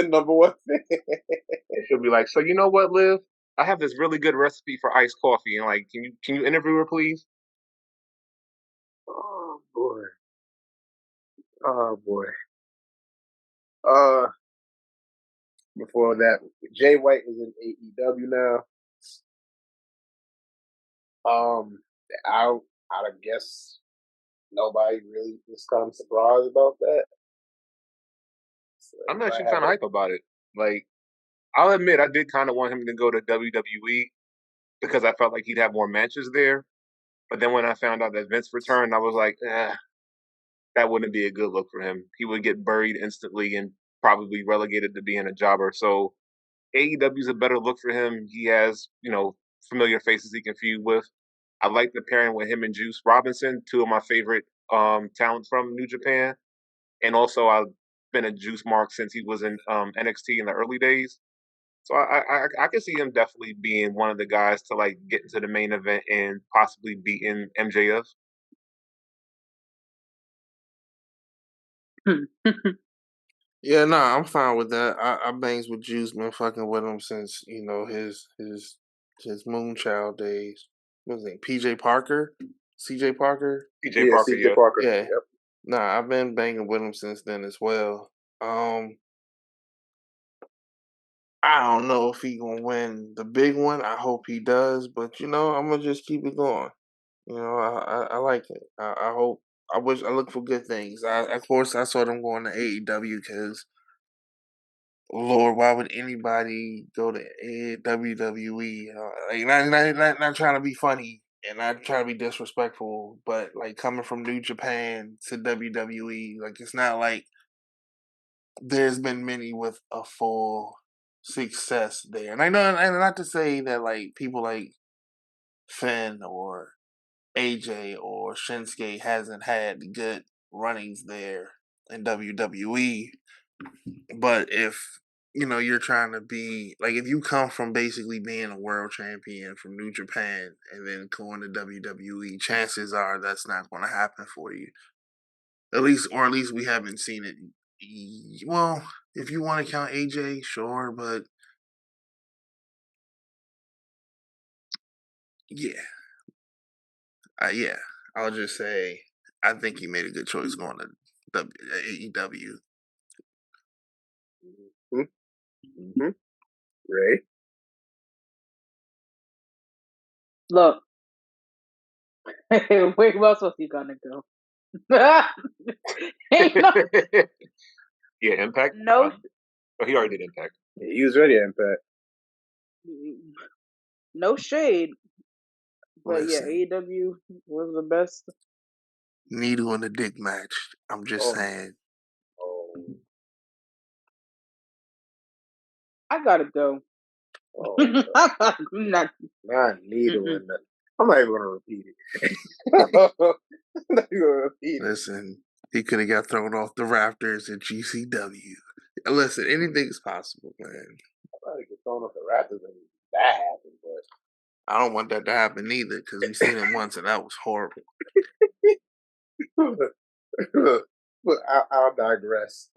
Number one fan. And she'll be like, "So you know what, Liv? I have this really good recipe for iced coffee, and like, can you interview her, please?" Oh boy. Oh boy. Before that, Jay White is in AEW now. I guess nobody really is kind of surprised about that. So I'm actually kind of hype about it. Like, I'll admit, I did kind of want him to go to WWE because I felt like he'd have more matches there. But then when I found out that Vince returned, I was like, that wouldn't be a good look for him. He would get buried instantly and probably relegated to being a jobber. So AEW is a better look for him. He has, familiar faces he can feud with. I like the pairing with him and Juice Robinson, two of my favorite talents from New Japan. And also, I've been a Juice mark since he was in NXT in the early days. So I can see him definitely being one of the guys to like get into the main event and possibly beating MJF. Yeah, nah, I'm fine with that. I bangs with Juice, been fucking with him since his Moonchild days. What was his name? PJ Parker, CJ Parker. CJ Parker, CJ Parker. Yeah. Yep. Nah, I've been banging with him since then as well. I don't know if he gonna win the big one. I hope he does, but I'm gonna just keep it going. I like it. I hope. I look for good things. Of course I saw them going to AEW because, Lord, why would anybody go to WWE? Like not trying to be funny and not trying to be disrespectful, but like coming from New Japan to WWE, like it's not like there's been many with a full success there. And I know, and not to say that like people like Finn or AJ or Shinsuke hasn't had good runnings there in WWE, but if you're trying to be like, if you come from basically being a world champion from New Japan and then going to WWE, chances are that's not going to happen for you. At least we haven't seen it. Well, if you want to count AJ, sure, but yeah, I'll just say I think he made a good choice going to AEW. Mm-hmm. Ray. Look, where else was he gonna go? Ain't no, Yeah, Impact. no, He already did Impact. He was ready at Impact. no shade, but Listen, yeah, AEW was the best. needle in the dick match. I'm just saying. Oh. I gotta go. Not needle in that. I'm not even gonna repeat it. I'm not even gonna repeat it. Listen, he could have got thrown off the rafters at GCW. Listen, anything's possible, man. I'm not gonna get thrown off the rafters and that happened, but I don't want that to happen either because we've seen it once and that was horrible. but I'll digress.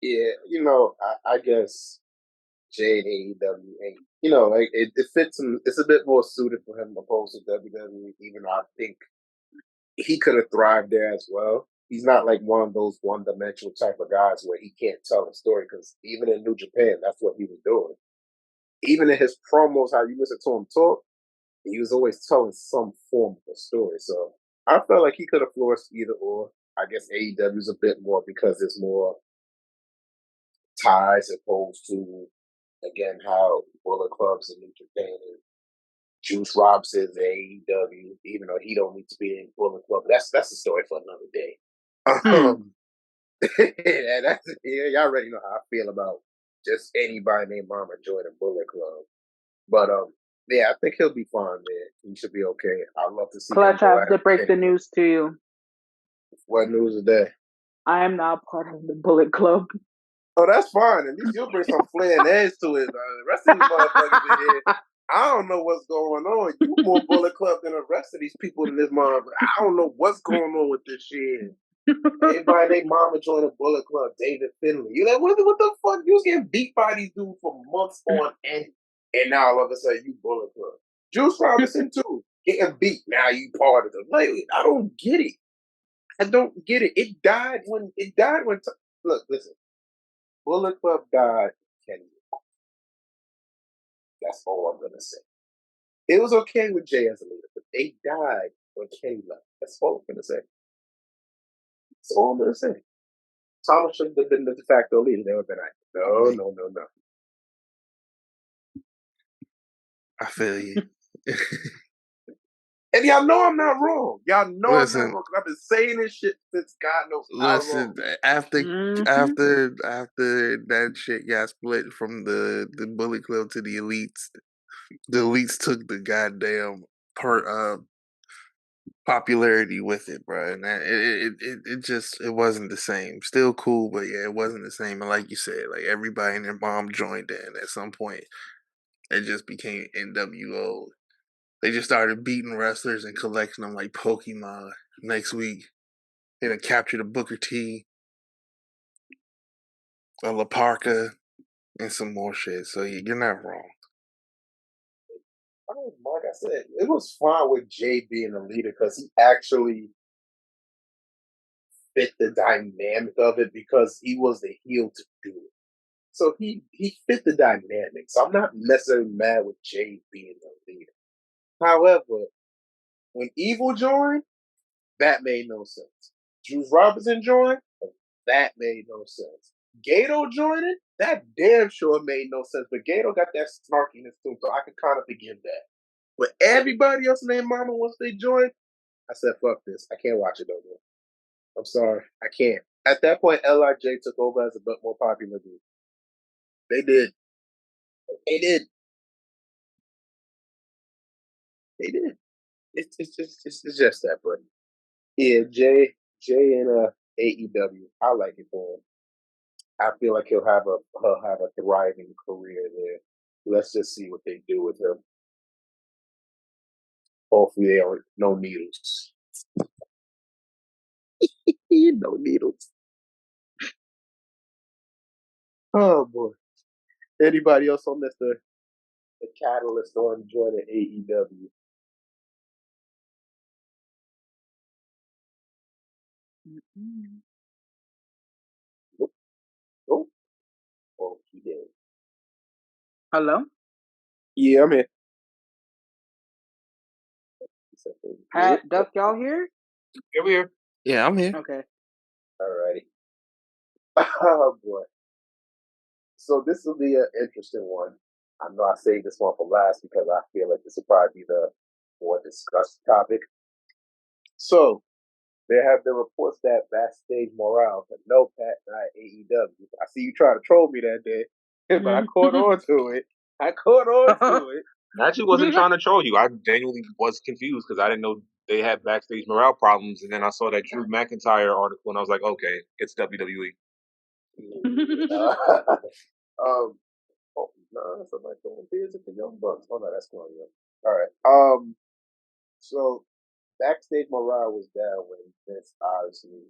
Yeah, I guess Jade AEW ain't. Like it fits him. It's a bit more suited for him opposed to WWE. Even though I think he could have thrived there as well. He's not like one of those one-dimensional type of guys where he can't tell a story. Because even in New Japan, that's what he was doing. Even in his promos, how you listen to him talk, he was always telling some form of a story. So I felt like he could have flourished either or. I guess AEW is a bit more because there's more ties opposed to, again, how Bullet Club's in New Japan and Juice Robson's AEW, even though he don't need to be in Bullet Club. That's a story for another day. Y'all already know how I feel about just anybody named Mama joining Bullet Club. But Yeah, I think he'll be fine, man. He should be okay. I'd love to see him Clutch, go I have at to break the news to you. What news is that? I am now part of the Bullet Club. Oh, that's fine. At least you'll bring some flair and edge to it. The rest of these motherfuckers in here, I don't know what's going on. You more Bullet Club than the rest of these people in this motherfucker. I don't know what's going on with this shit. Everybody, they mama joined a Bullet Club. David Finley. You like, what the fuck? You was getting beat by these dudes for months on end, and now all of a sudden you Bullet Club. Juice Robinson too, getting beat. Now you part of them. Like, I don't get it. I don't get it. It died when. Look, listen. Bullet Club died. Kenny. That's all I'm gonna say. It was okay with Jay as a leader, but they died when Kenny left. That's all I'm gonna say. That's all I'm gonna say. Thomas should have been the de facto leader. They would have been like, no. I feel you. And y'all know I'm not wrong. Y'all know Listen, I'm not wrong because I've been saying this shit since God knows how long. After that shit got split from the Bullet Club to the elites took the goddamn popularity with it, bro. And it wasn't the same. Still cool, but yeah, it wasn't the same. And like you said, like everybody and their mom joined in at some point. It just became NWO. They just started beating wrestlers and collecting them like Pokemon. Next week, they done captured a Booker T, a La Parka, and some more shit. So you're not wrong. Like I said, it was fine with Jay being a leader because he actually fit the dynamic of it because he was the heel to do it. So he fit the dynamic. So I'm not necessarily mad with Jay being the leader. However, when Evil joined, that made no sense. Juice Robinson joined, that made no sense. Gato joining, that damn sure made no sense. But Gato got that snarkiness too, so I can kind of forgive that. But everybody else named Mama, once they joined, I said, fuck this. I can't watch it no more. I'm sorry. I can't. At that point, LIJ took over as a bit more popular group. They did. They did. They did. It's just that, but yeah, Jay and AEW, I like it for him. I feel like he'll have a thriving career there. Let's just see what they do with him. Hopefully, they are no needles. No needles. Oh boy. Anybody else on the catalyst on joining AEW? Nope. Nope. Oh, he did. Hello? Yeah, I'm here. Pat, Duck, y'all here? Yeah, we're here. Yeah, I'm here. Okay. Alrighty. Oh boy. So this will be an interesting one. I know I saved this one for last because I feel like this will probably be the more discussed topic. So there have been reports that backstage morale, but no, Pat, not AEW. I see you trying to troll me that day, but I caught on to it. I actually wasn't trying to troll you. I genuinely was confused because I didn't know they had backstage morale problems, and then I saw that Drew McIntyre article, and I was like, okay, it's WWE. Oh no, somebody throwing beers at the Young Bucks. Oh no, that's going on. All right. So backstage morale was down when Vince obviously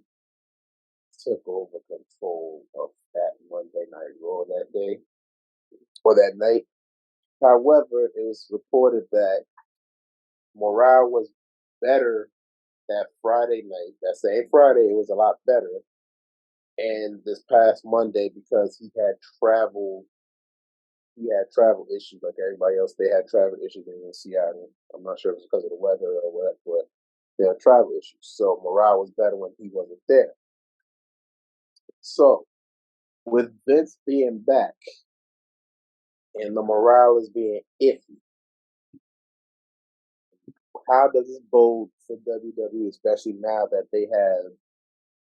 took over control of that Monday Night Raw that day or that night. However, it was reported that morale was better that Friday night. That same Friday, it was a lot better. And this past Monday, because he had travel issues like everybody else. They had travel issues in Seattle. I'm not sure if it's because of the weather or what, but they had travel issues. So morale was better when he wasn't there. So with Vince being back and the morale is being iffy, how does this bode for WWE, especially now that they have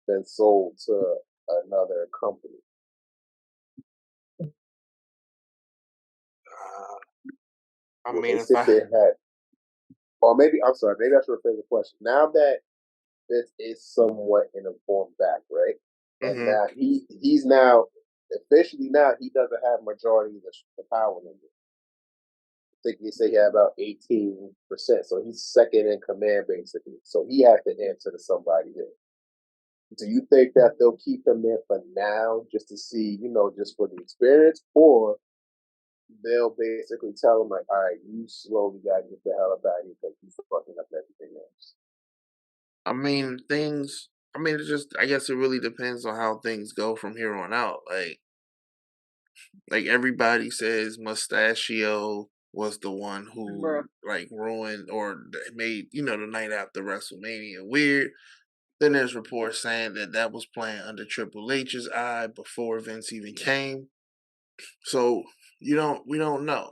been sold to another company? I Will mean, they if sit I, there and have, or maybe I'm sorry, maybe I should rephrase the question. Now that this is somewhat in a form back, right? And hmm now he's now officially now he doesn't have majority of the power anymore. I think you say he had about 18%, so he's second in command basically. So he has to answer to somebody there. Do you think that they'll keep him there for now, just to see, just for the experience, or they'll basically tell him like, all right, you slowly gotta get the hell up out of here because you're fucking up everything else. I mean, things. I mean, it just. I guess it really depends on how things go from here on out. Like everybody says, Mustachio was the one who Bruh. like ruined or made the night after WrestleMania weird. Then there's reports saying that was planned under Triple H's eye before Vince even came. So we don't know.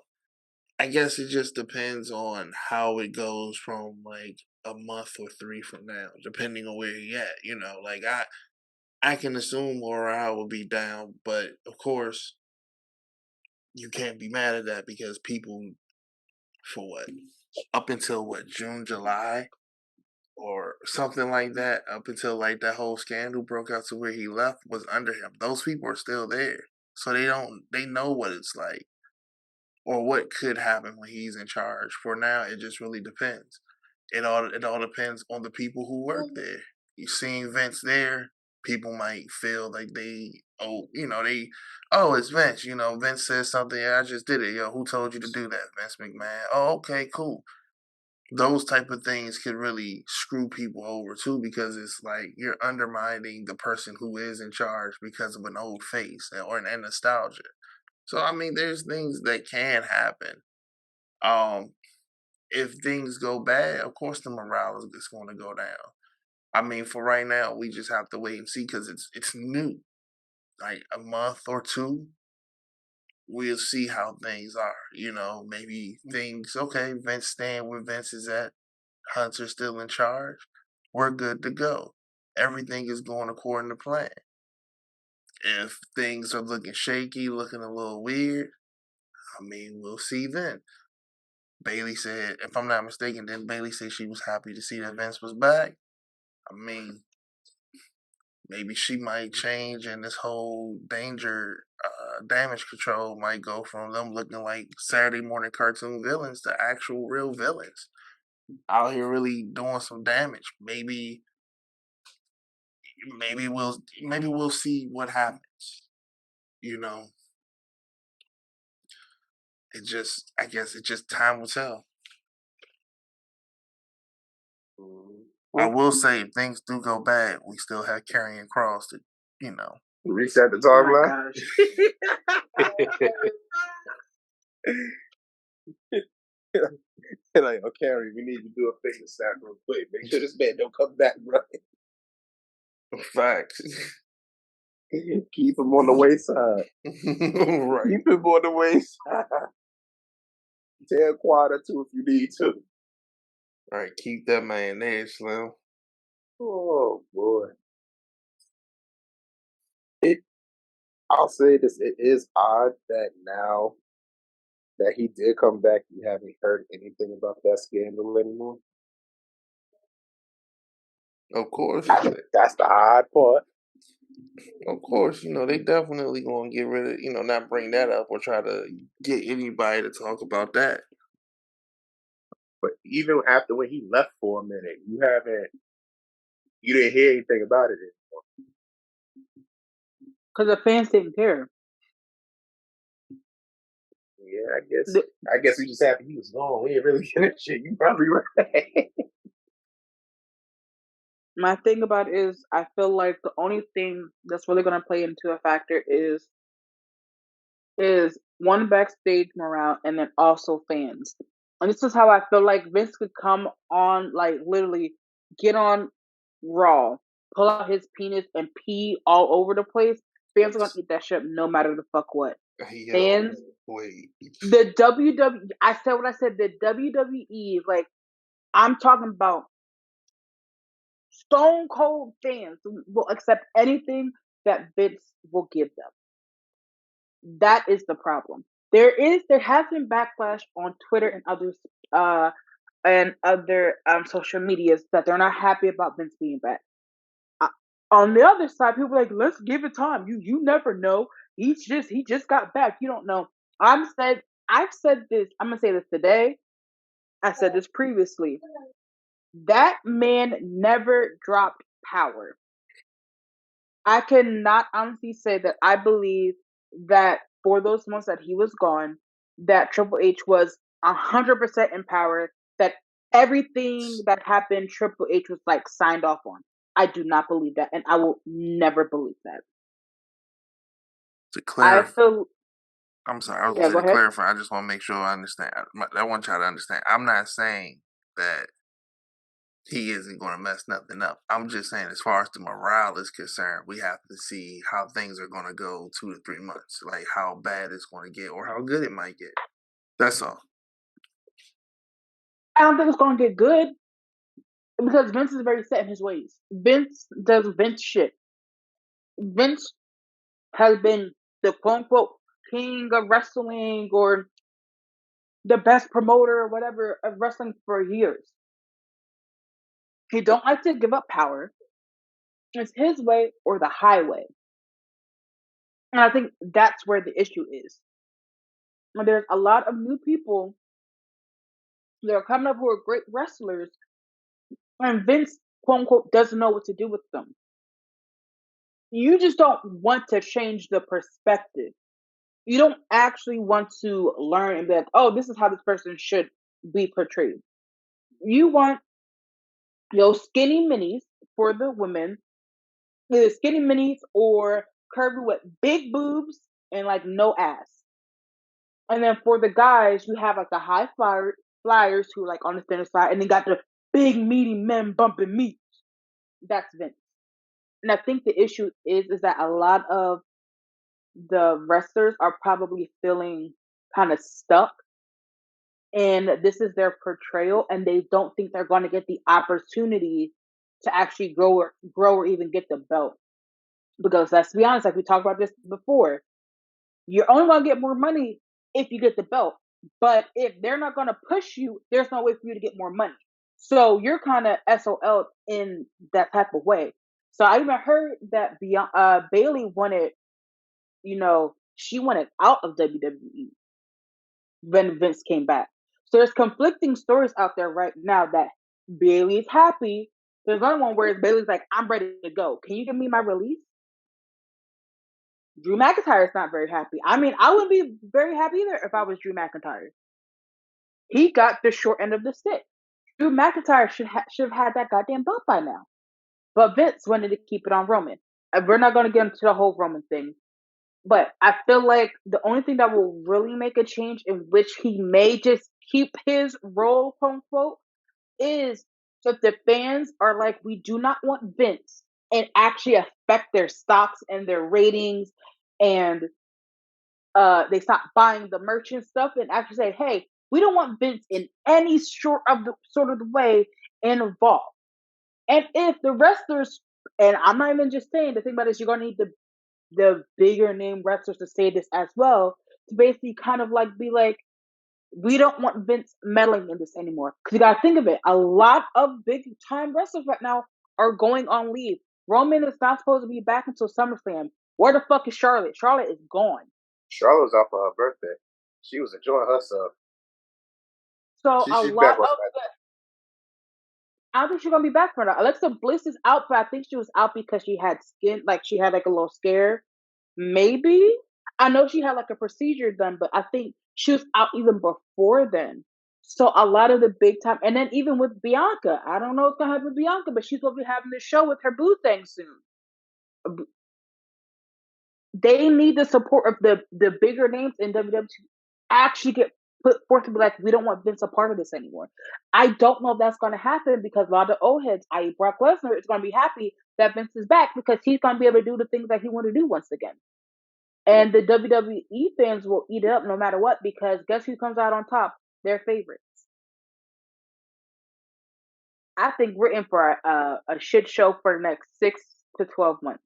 I guess it just depends on how it goes from like a month or three from now, depending on where he at. Like I can assume morale will be down, but of course you can't be mad at that because people for what up until what June, July, or something like that, up until like that whole scandal broke out to where he left was under him. Those people are still there, so they know what it's like or what could happen when he's in charge. For now, it just really depends. It all depends on the people who work there. You seen Vince there, people might feel like it's Vince. Vince says something. Yeah, I just did it. Yo, who told you to do that, Vince McMahon? Oh, okay, cool. Those type of things could really screw people over too because it's like you're undermining the person who is in charge because of an old face or an nostalgia. So I mean, there's things that can happen. Um, if things go bad, of course the morale is going to go down. I mean, for right now, we just have to wait and see because it's new. Like a month or two, we'll see how things are. Maybe things okay. Vince staying where Vince is at. Hunter's still in charge. We're good to go. Everything is going according to plan. If things are looking shaky, looking a little weird, I mean, we'll see then. Bailey said, if I'm not mistaken, then Bailey said she was happy to see that Vince was back. I mean, maybe she might change and this whole damage control might go from them looking like Saturday morning cartoon villains to actual real villains out here really doing some damage. Maybe we'll see what happens. You know, I guess it just time will tell. I will say, if things do go bad, we still have Karrion Kross to, Reset the Oh my timeline. gosh. Like, oh, Carrie, we need to do a fitness stack real quick. Make sure this man don't come back, bro. Facts. Keep him on the wayside. Right. Keep him on the wayside. Tell Quada too if you need to. Right. Keep that man there, Slim. Oh boy. I'll say this, it is odd that now that he did come back, you haven't heard anything about that scandal anymore. Of course. That's the odd part. Of course, they definitely gonna get rid of, not bring that up or try to get anybody to talk about that. But even after when he left for a minute, you didn't hear anything about it anymore. Because the fans didn't care. Yeah, I guess we just happy he was gone. We ain't really getting shit. You probably right. My thing about it is, I feel like the only thing that's really going to play into a factor is one, backstage morale, and then also fans. And this is how I feel like Vince could come on, like literally get on Raw, pull out his penis and pee all over the place. Fans are gonna eat that shit up no matter the fuck what. Yo, Fans, wait. the WWE. I said what I said. The WWE, like I'm talking about, stone cold fans will accept anything that Vince will give them. That is the problem. there has been backlash on Twitter and other social medias that they're not happy about Vince being back. On the other side, people are like, let's give it time. You never know. He just got back. You don't know. I've said this. I'm gonna say this today. I said this previously. That man never dropped power. I cannot honestly say that I believe that for those months that he was gone, that Triple H was 100% in power. That everything that happened, Triple H was like signed off on. I do not believe that, and I will never believe that. To clarify, I'm sorry. I was going to ahead. clarify. I just want to make sure I understand. I want y'all to understand. I'm not saying that he isn't going to mess nothing up. I'm just saying, as far as the morale is concerned, we have to see how things are going to go 2 to 3 months, like how bad it's going to get or how good it might get. That's all. I don't think it's going to get good because Vince is very set in his ways. Vince does Vince shit. Vince has been the quote unquote king of wrestling or the best promoter or whatever of wrestling for years. He don't like to give up power. It's his way or the highway. And I think that's where the issue is. And there's a lot of new people that are coming up who are great wrestlers, and Vince, quote unquote, doesn't know what to do with them. You just don't want to change the perspective. You don't actually want to learn and be like, oh, this is how this person should be portrayed. You want skinny minis for the women, either skinny minis or curvy with big boobs and like no ass. And then for the guys, you have like the high flyers who like on the thinner side, and then got the big meaty men bumping meat. That's Vince. And I think the issue is that a lot of the wrestlers are probably feeling kind of stuck, and this is their portrayal, and they don't think they're going to get the opportunity to actually grow or even get the belt. Because let's be honest, like we talked about this before, you're only going to get more money if you get the belt. But if they're not going to push you, there's no way for you to get more money. So you're kind of SOL in that type of way. So I even heard that Bailey wanted, she wanted out of WWE when Vince came back. So there's conflicting stories out there right now that Bailey's happy. There's another one where Bailey's like, I'm ready to go. Can you give me my release? Drew McIntyre is not very happy. I mean, I wouldn't be very happy either if I was Drew McIntyre. He got the short end of the stick. Drew McIntyre should have had that goddamn belt by now. But Vince wanted to keep it on Roman. And we're not going to get into the whole Roman thing. But I feel like the only thing that will really make a change in which he may just keep his role, quote unquote, is that the fans are like, we do not want Vince, and actually affect their stocks and their ratings, and they stop buying the merch and stuff, and actually say, hey, we don't want Vince in any sort of the way involved. And if the wrestlers, and I'm not even just saying, the thing about it is you're going to need the bigger name wrestlers to say this as well, to basically kind of like be like, we don't want Vince meddling in this anymore. Because you got to think of it, a lot of big time wrestlers right now are going on leave. Roman is not supposed to be back until SummerSlam. Where the fuck is Charlotte? Charlotte is gone. Charlotte was out for her birthday. She was enjoying herself. So she's back. I don't think she's gonna be back for that. Alexa Bliss is out, but I think she was out because she had she had like a little scare. Maybe. I know she had like a procedure done, but I think she was out even before then. So a lot of the big time, and then even with Bianca, I don't know what's gonna happen with Bianca, but she's supposed to be having this show with her boo thing soon. They need the support of the bigger names in WWE to actually get put forth to be like, we don't want Vince a part of this anymore. I don't know if that's going to happen because a lot of old heads, i.e. Brock Lesnar, is going to be happy that Vince is back because he's going to be able to do the things that he want to do once again. And the WWE fans will eat it up no matter what because guess who comes out on top? Their favorites. I think we're in for a shit show for the next 6 to 12 months.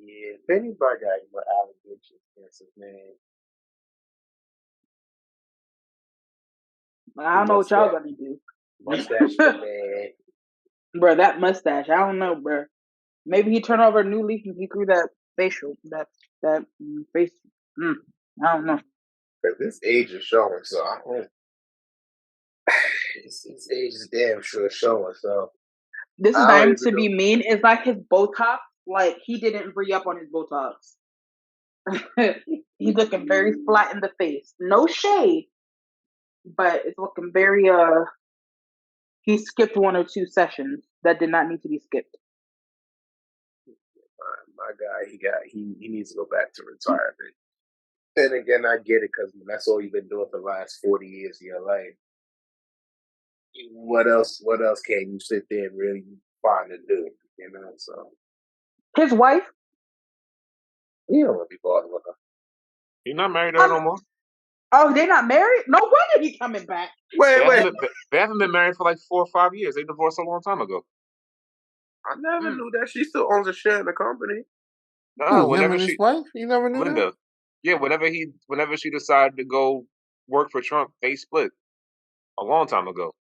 Yeah, if anybody got any more allegations against his man, I don't know what y'all gonna do. Mustache man. Bro, that mustache, I don't know, bro. Maybe he turned over a new leaf and he grew that facial, that face. I don't know. But this age is showing, so I don't. His age is damn sure showing, so. This is not even to be mean. It's like his Botox. Like, he didn't re-up on his Botox. He's looking very flat in the face. No shade, but it's looking very he skipped 1 or 2 sessions that did not need to be skipped. My guy, he needs to go back to retirement. Then again, I get it because that's all you've been doing for the last 40 years of your life. What else can you sit there and really find to do? You know, so his wife, he don't want to be bothered with her. He's not married to her no more. Oh, they're not married? No wonder he's coming back. Wait. They haven't been married for like 4 or 5 years. They divorced a long time ago. I never knew that. She still owns a share in the company. No, whenever his wife, you never knew Linda. that? Yeah, whenever she decided to go work for Trump, they split a long time ago.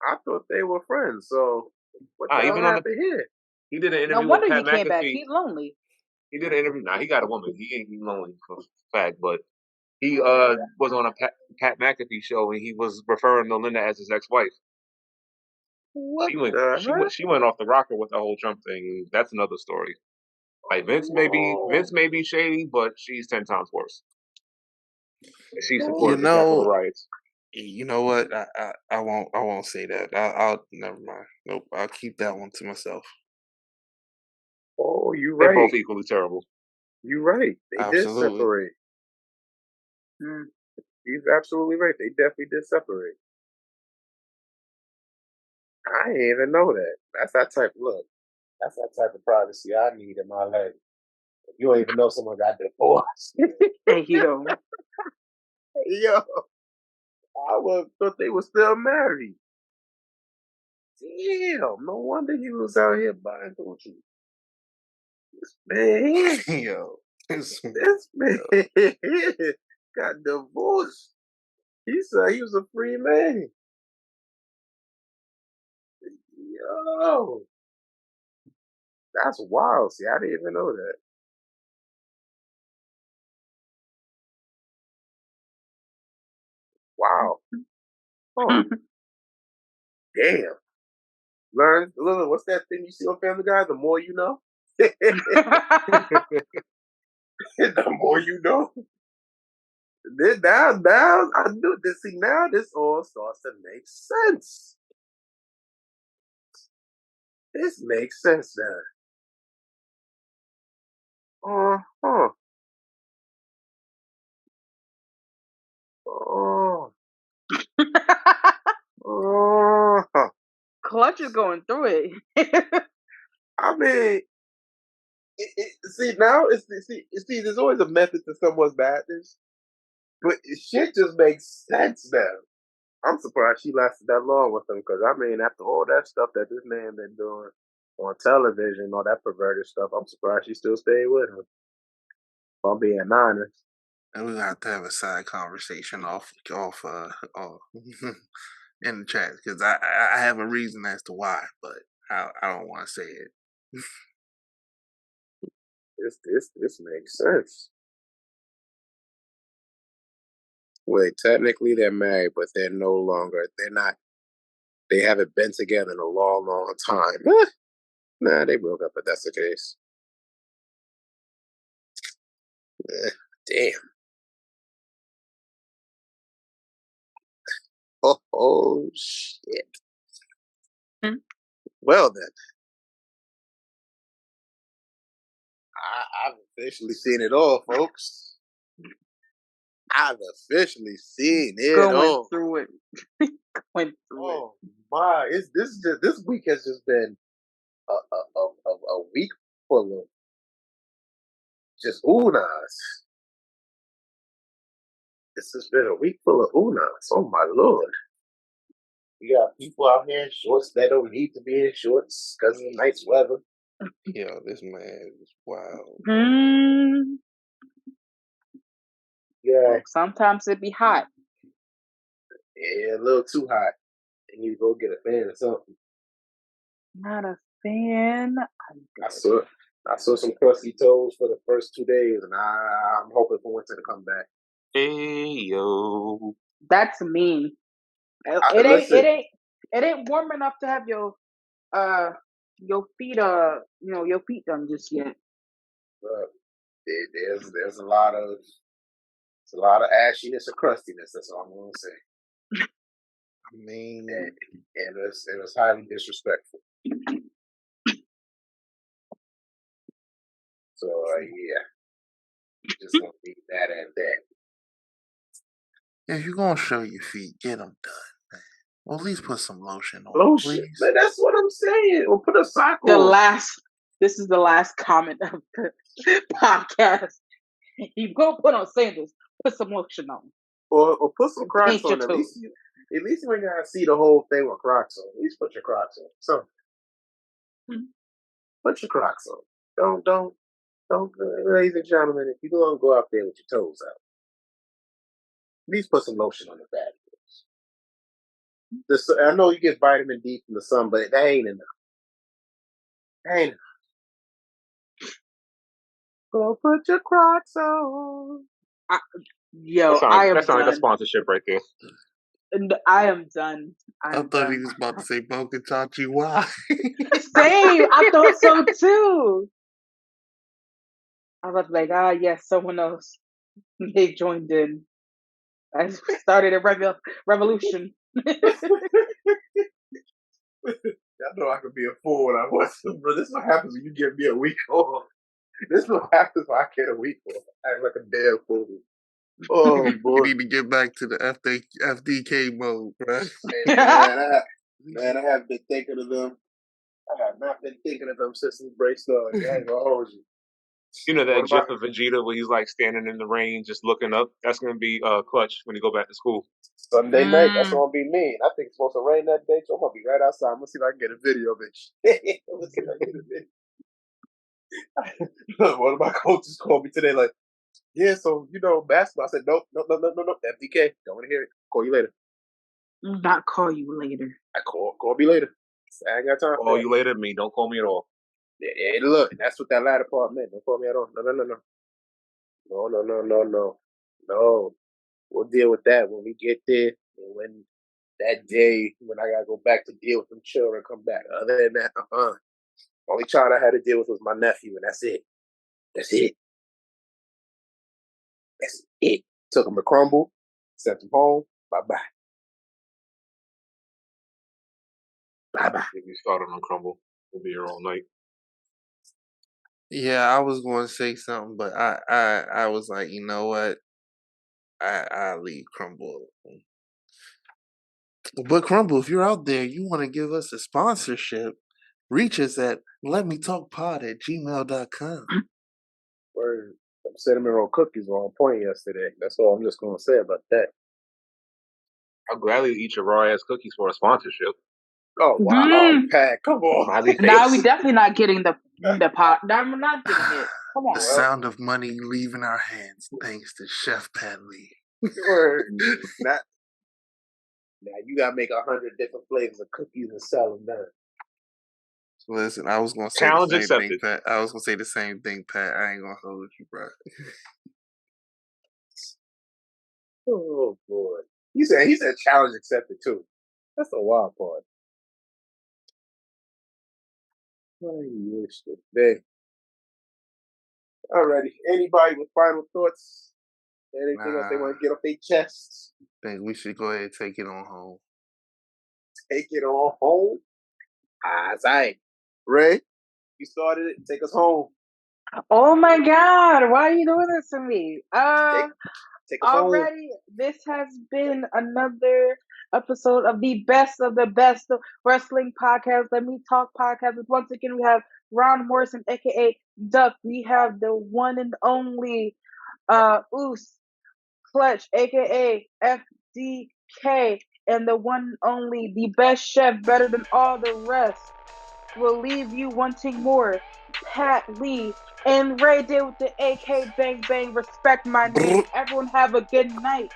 I thought they were friends. So what the hell happened here? He did an interview no wonder with Pat he came McAfee. Back. He's lonely. He did an interview. Nah, he got a woman. He ain't lonely for fact, but he was on a Pat McAfee show and he was referring to Linda as his ex-wife. What she went off the rocker with the whole Trump thing. That's another story. Like Vince may be shady, but she's 10 times worse. She supported the Capitol riots. You know what? I won't say that. I'll never mind. Nope. I'll keep that one to myself. Oh, you're right. They're both equally terrible. You're right. They did separate. He's absolutely right. They definitely did separate. I didn't even know that. That's that type of privacy I need in my life. You don't even know someone got divorced. Yo. I thought they were still married. Damn, no wonder he was out here buying Gucci. This man got divorced. He said he was a free man. Yo, that's wild. See, I didn't even know that. Wow. Oh. Damn. Learn, what's that thing you see on Family Guy? The more you know. The more you know. Now I knew this. See, now this all starts to make sense. This makes sense now. Clutch is going through it. I mean, there's always a method to someone's madness, but shit just makes sense now. I'm surprised she lasted that long with him, because I mean, after all that stuff that this man been doing on television, all that perverted stuff, I'm surprised she still stayed with him. If I'm being honest. And we're gonna have to have a side conversation off in the chat, because I have a reason as to why, but I don't want to say it. This makes sense. Wait, technically they're married, but they're no longer. They're not. They haven't been together in a long, long time. Nah, they broke up, but that's the case. Damn. Oh shit. Well then, I've officially seen it all, folks. I've officially seen it all. Going through it. Oh my! This week has just been a week full of just unas. This has been a week full of unas. Oh my lord! We got people out here in shorts that don't need to be in shorts because of the nice weather. Yo, this man is wild. Yeah. Sometimes it be hot. Yeah, a little too hot. And you go get a fan or something. Not a fan. I saw some crusty toes for the first 2 days, and I'm hoping for winter to come back. Hey yo. That's mean. It ain't warm enough to have your feet your feet done just yet. There's a lot of ashiness and crustiness. That's all I'm gonna say. I mean, and it was highly disrespectful. So yeah, just gonna be that at that. if you're gonna show your feet, get them done, man. Well, at least put some lotion on. Lotion, man, that's what I'm saying. Or put a sock on. This is the last comment of the podcast. You go put on sandals, put some lotion on. Or put some Crocs on. At least you ain't gotta see the whole thing with Crocs on. At least put your Crocs on. So put your Crocs on. Don't, ladies and gentlemen, if you don't go out there with your toes out, at least put some lotion on the bad boys. I know you get vitamin D from the sun, but that ain't enough. Go put your Crocs on. That sounds like a sponsorship right there. I am done. I thought he was about to say Bokachachi. Why? Same. I thought so too. I was like, yes, someone else. They joined in. I started a revolution. I know I could be a fool when I was, bro. This is what happens when you give me a week off. This is what happens when I get a week off. I act like a damn fool. Oh boy! You need to get back to the FDK mode, bro. Man, I have been thinking of them. I have not been thinking of them since this break started. I ain't gonna hold you. You know that gif of Vegeta where he's like standing in the rain just looking up? That's gonna be Clutch when you go back to school. Sunday night, that's gonna be me. I think it's supposed to rain that day, so I'm gonna be right outside. I'm gonna see if I can get a video of it. Let's see if I can get a video. One of my coaches called me today, like, yeah, so basketball. I said, nope, FDK, don't want to hear it. Call you later. Not call you later. I call me later. I ain't got time. Call you later, me. Don't call me at all. Hey, look, that's what that latter part meant. Don't call me at all. No. We'll deal with that when we get there. And when that day when I gotta go back to deal with them children come back. Other than that, only child I had to deal with was my nephew, and that's it. Took him to Crumble, sent him home. Bye-bye. If you start on Crumble, we'll be here all night. Yeah, I was going to say something, but I was like, you know what? I leave Crumble. But Crumble, if you're out there, you want to give us a sponsorship, reach us at letmetalkpod@gmail.com. Word. Them cinnamon roll cookies were on point yesterday. That's all I'm just going to say about that. I'll gladly eat your raw ass cookies for a sponsorship. Oh wow, Pat, come on. Now we definitely not getting the pot. Now we're not getting it. Come on. The sound of money leaving our hands, thanks to Chef Pat Lee. Word. Now you gotta make 100 different flavors of cookies and sell them down. Listen, I was gonna say the same thing, Pat. I was gonna say the same thing, Pat. I ain't gonna hold you, bro. Oh boy. He said challenge accepted too. That's the wild part. I wish the day. Alrighty. Anybody with final thoughts? Anything else they want to get off their chests? I think we should go ahead and take it on home. Take it on home? All right. Ray, you started it. Take us home. Oh my God. Why are you doing this to me? Take us already, home. This has been another episode of the best wrestling podcast. Let Me Talk podcast. Once again, we have Ron Morrison, aka Duck. We have the one and only Oos Clutch, aka FDK, and the one and only, the best chef, better than all the rest, will leave you wanting more. Pat Lee and Ray did with the AK bang bang. Respect my name. Everyone have a good night.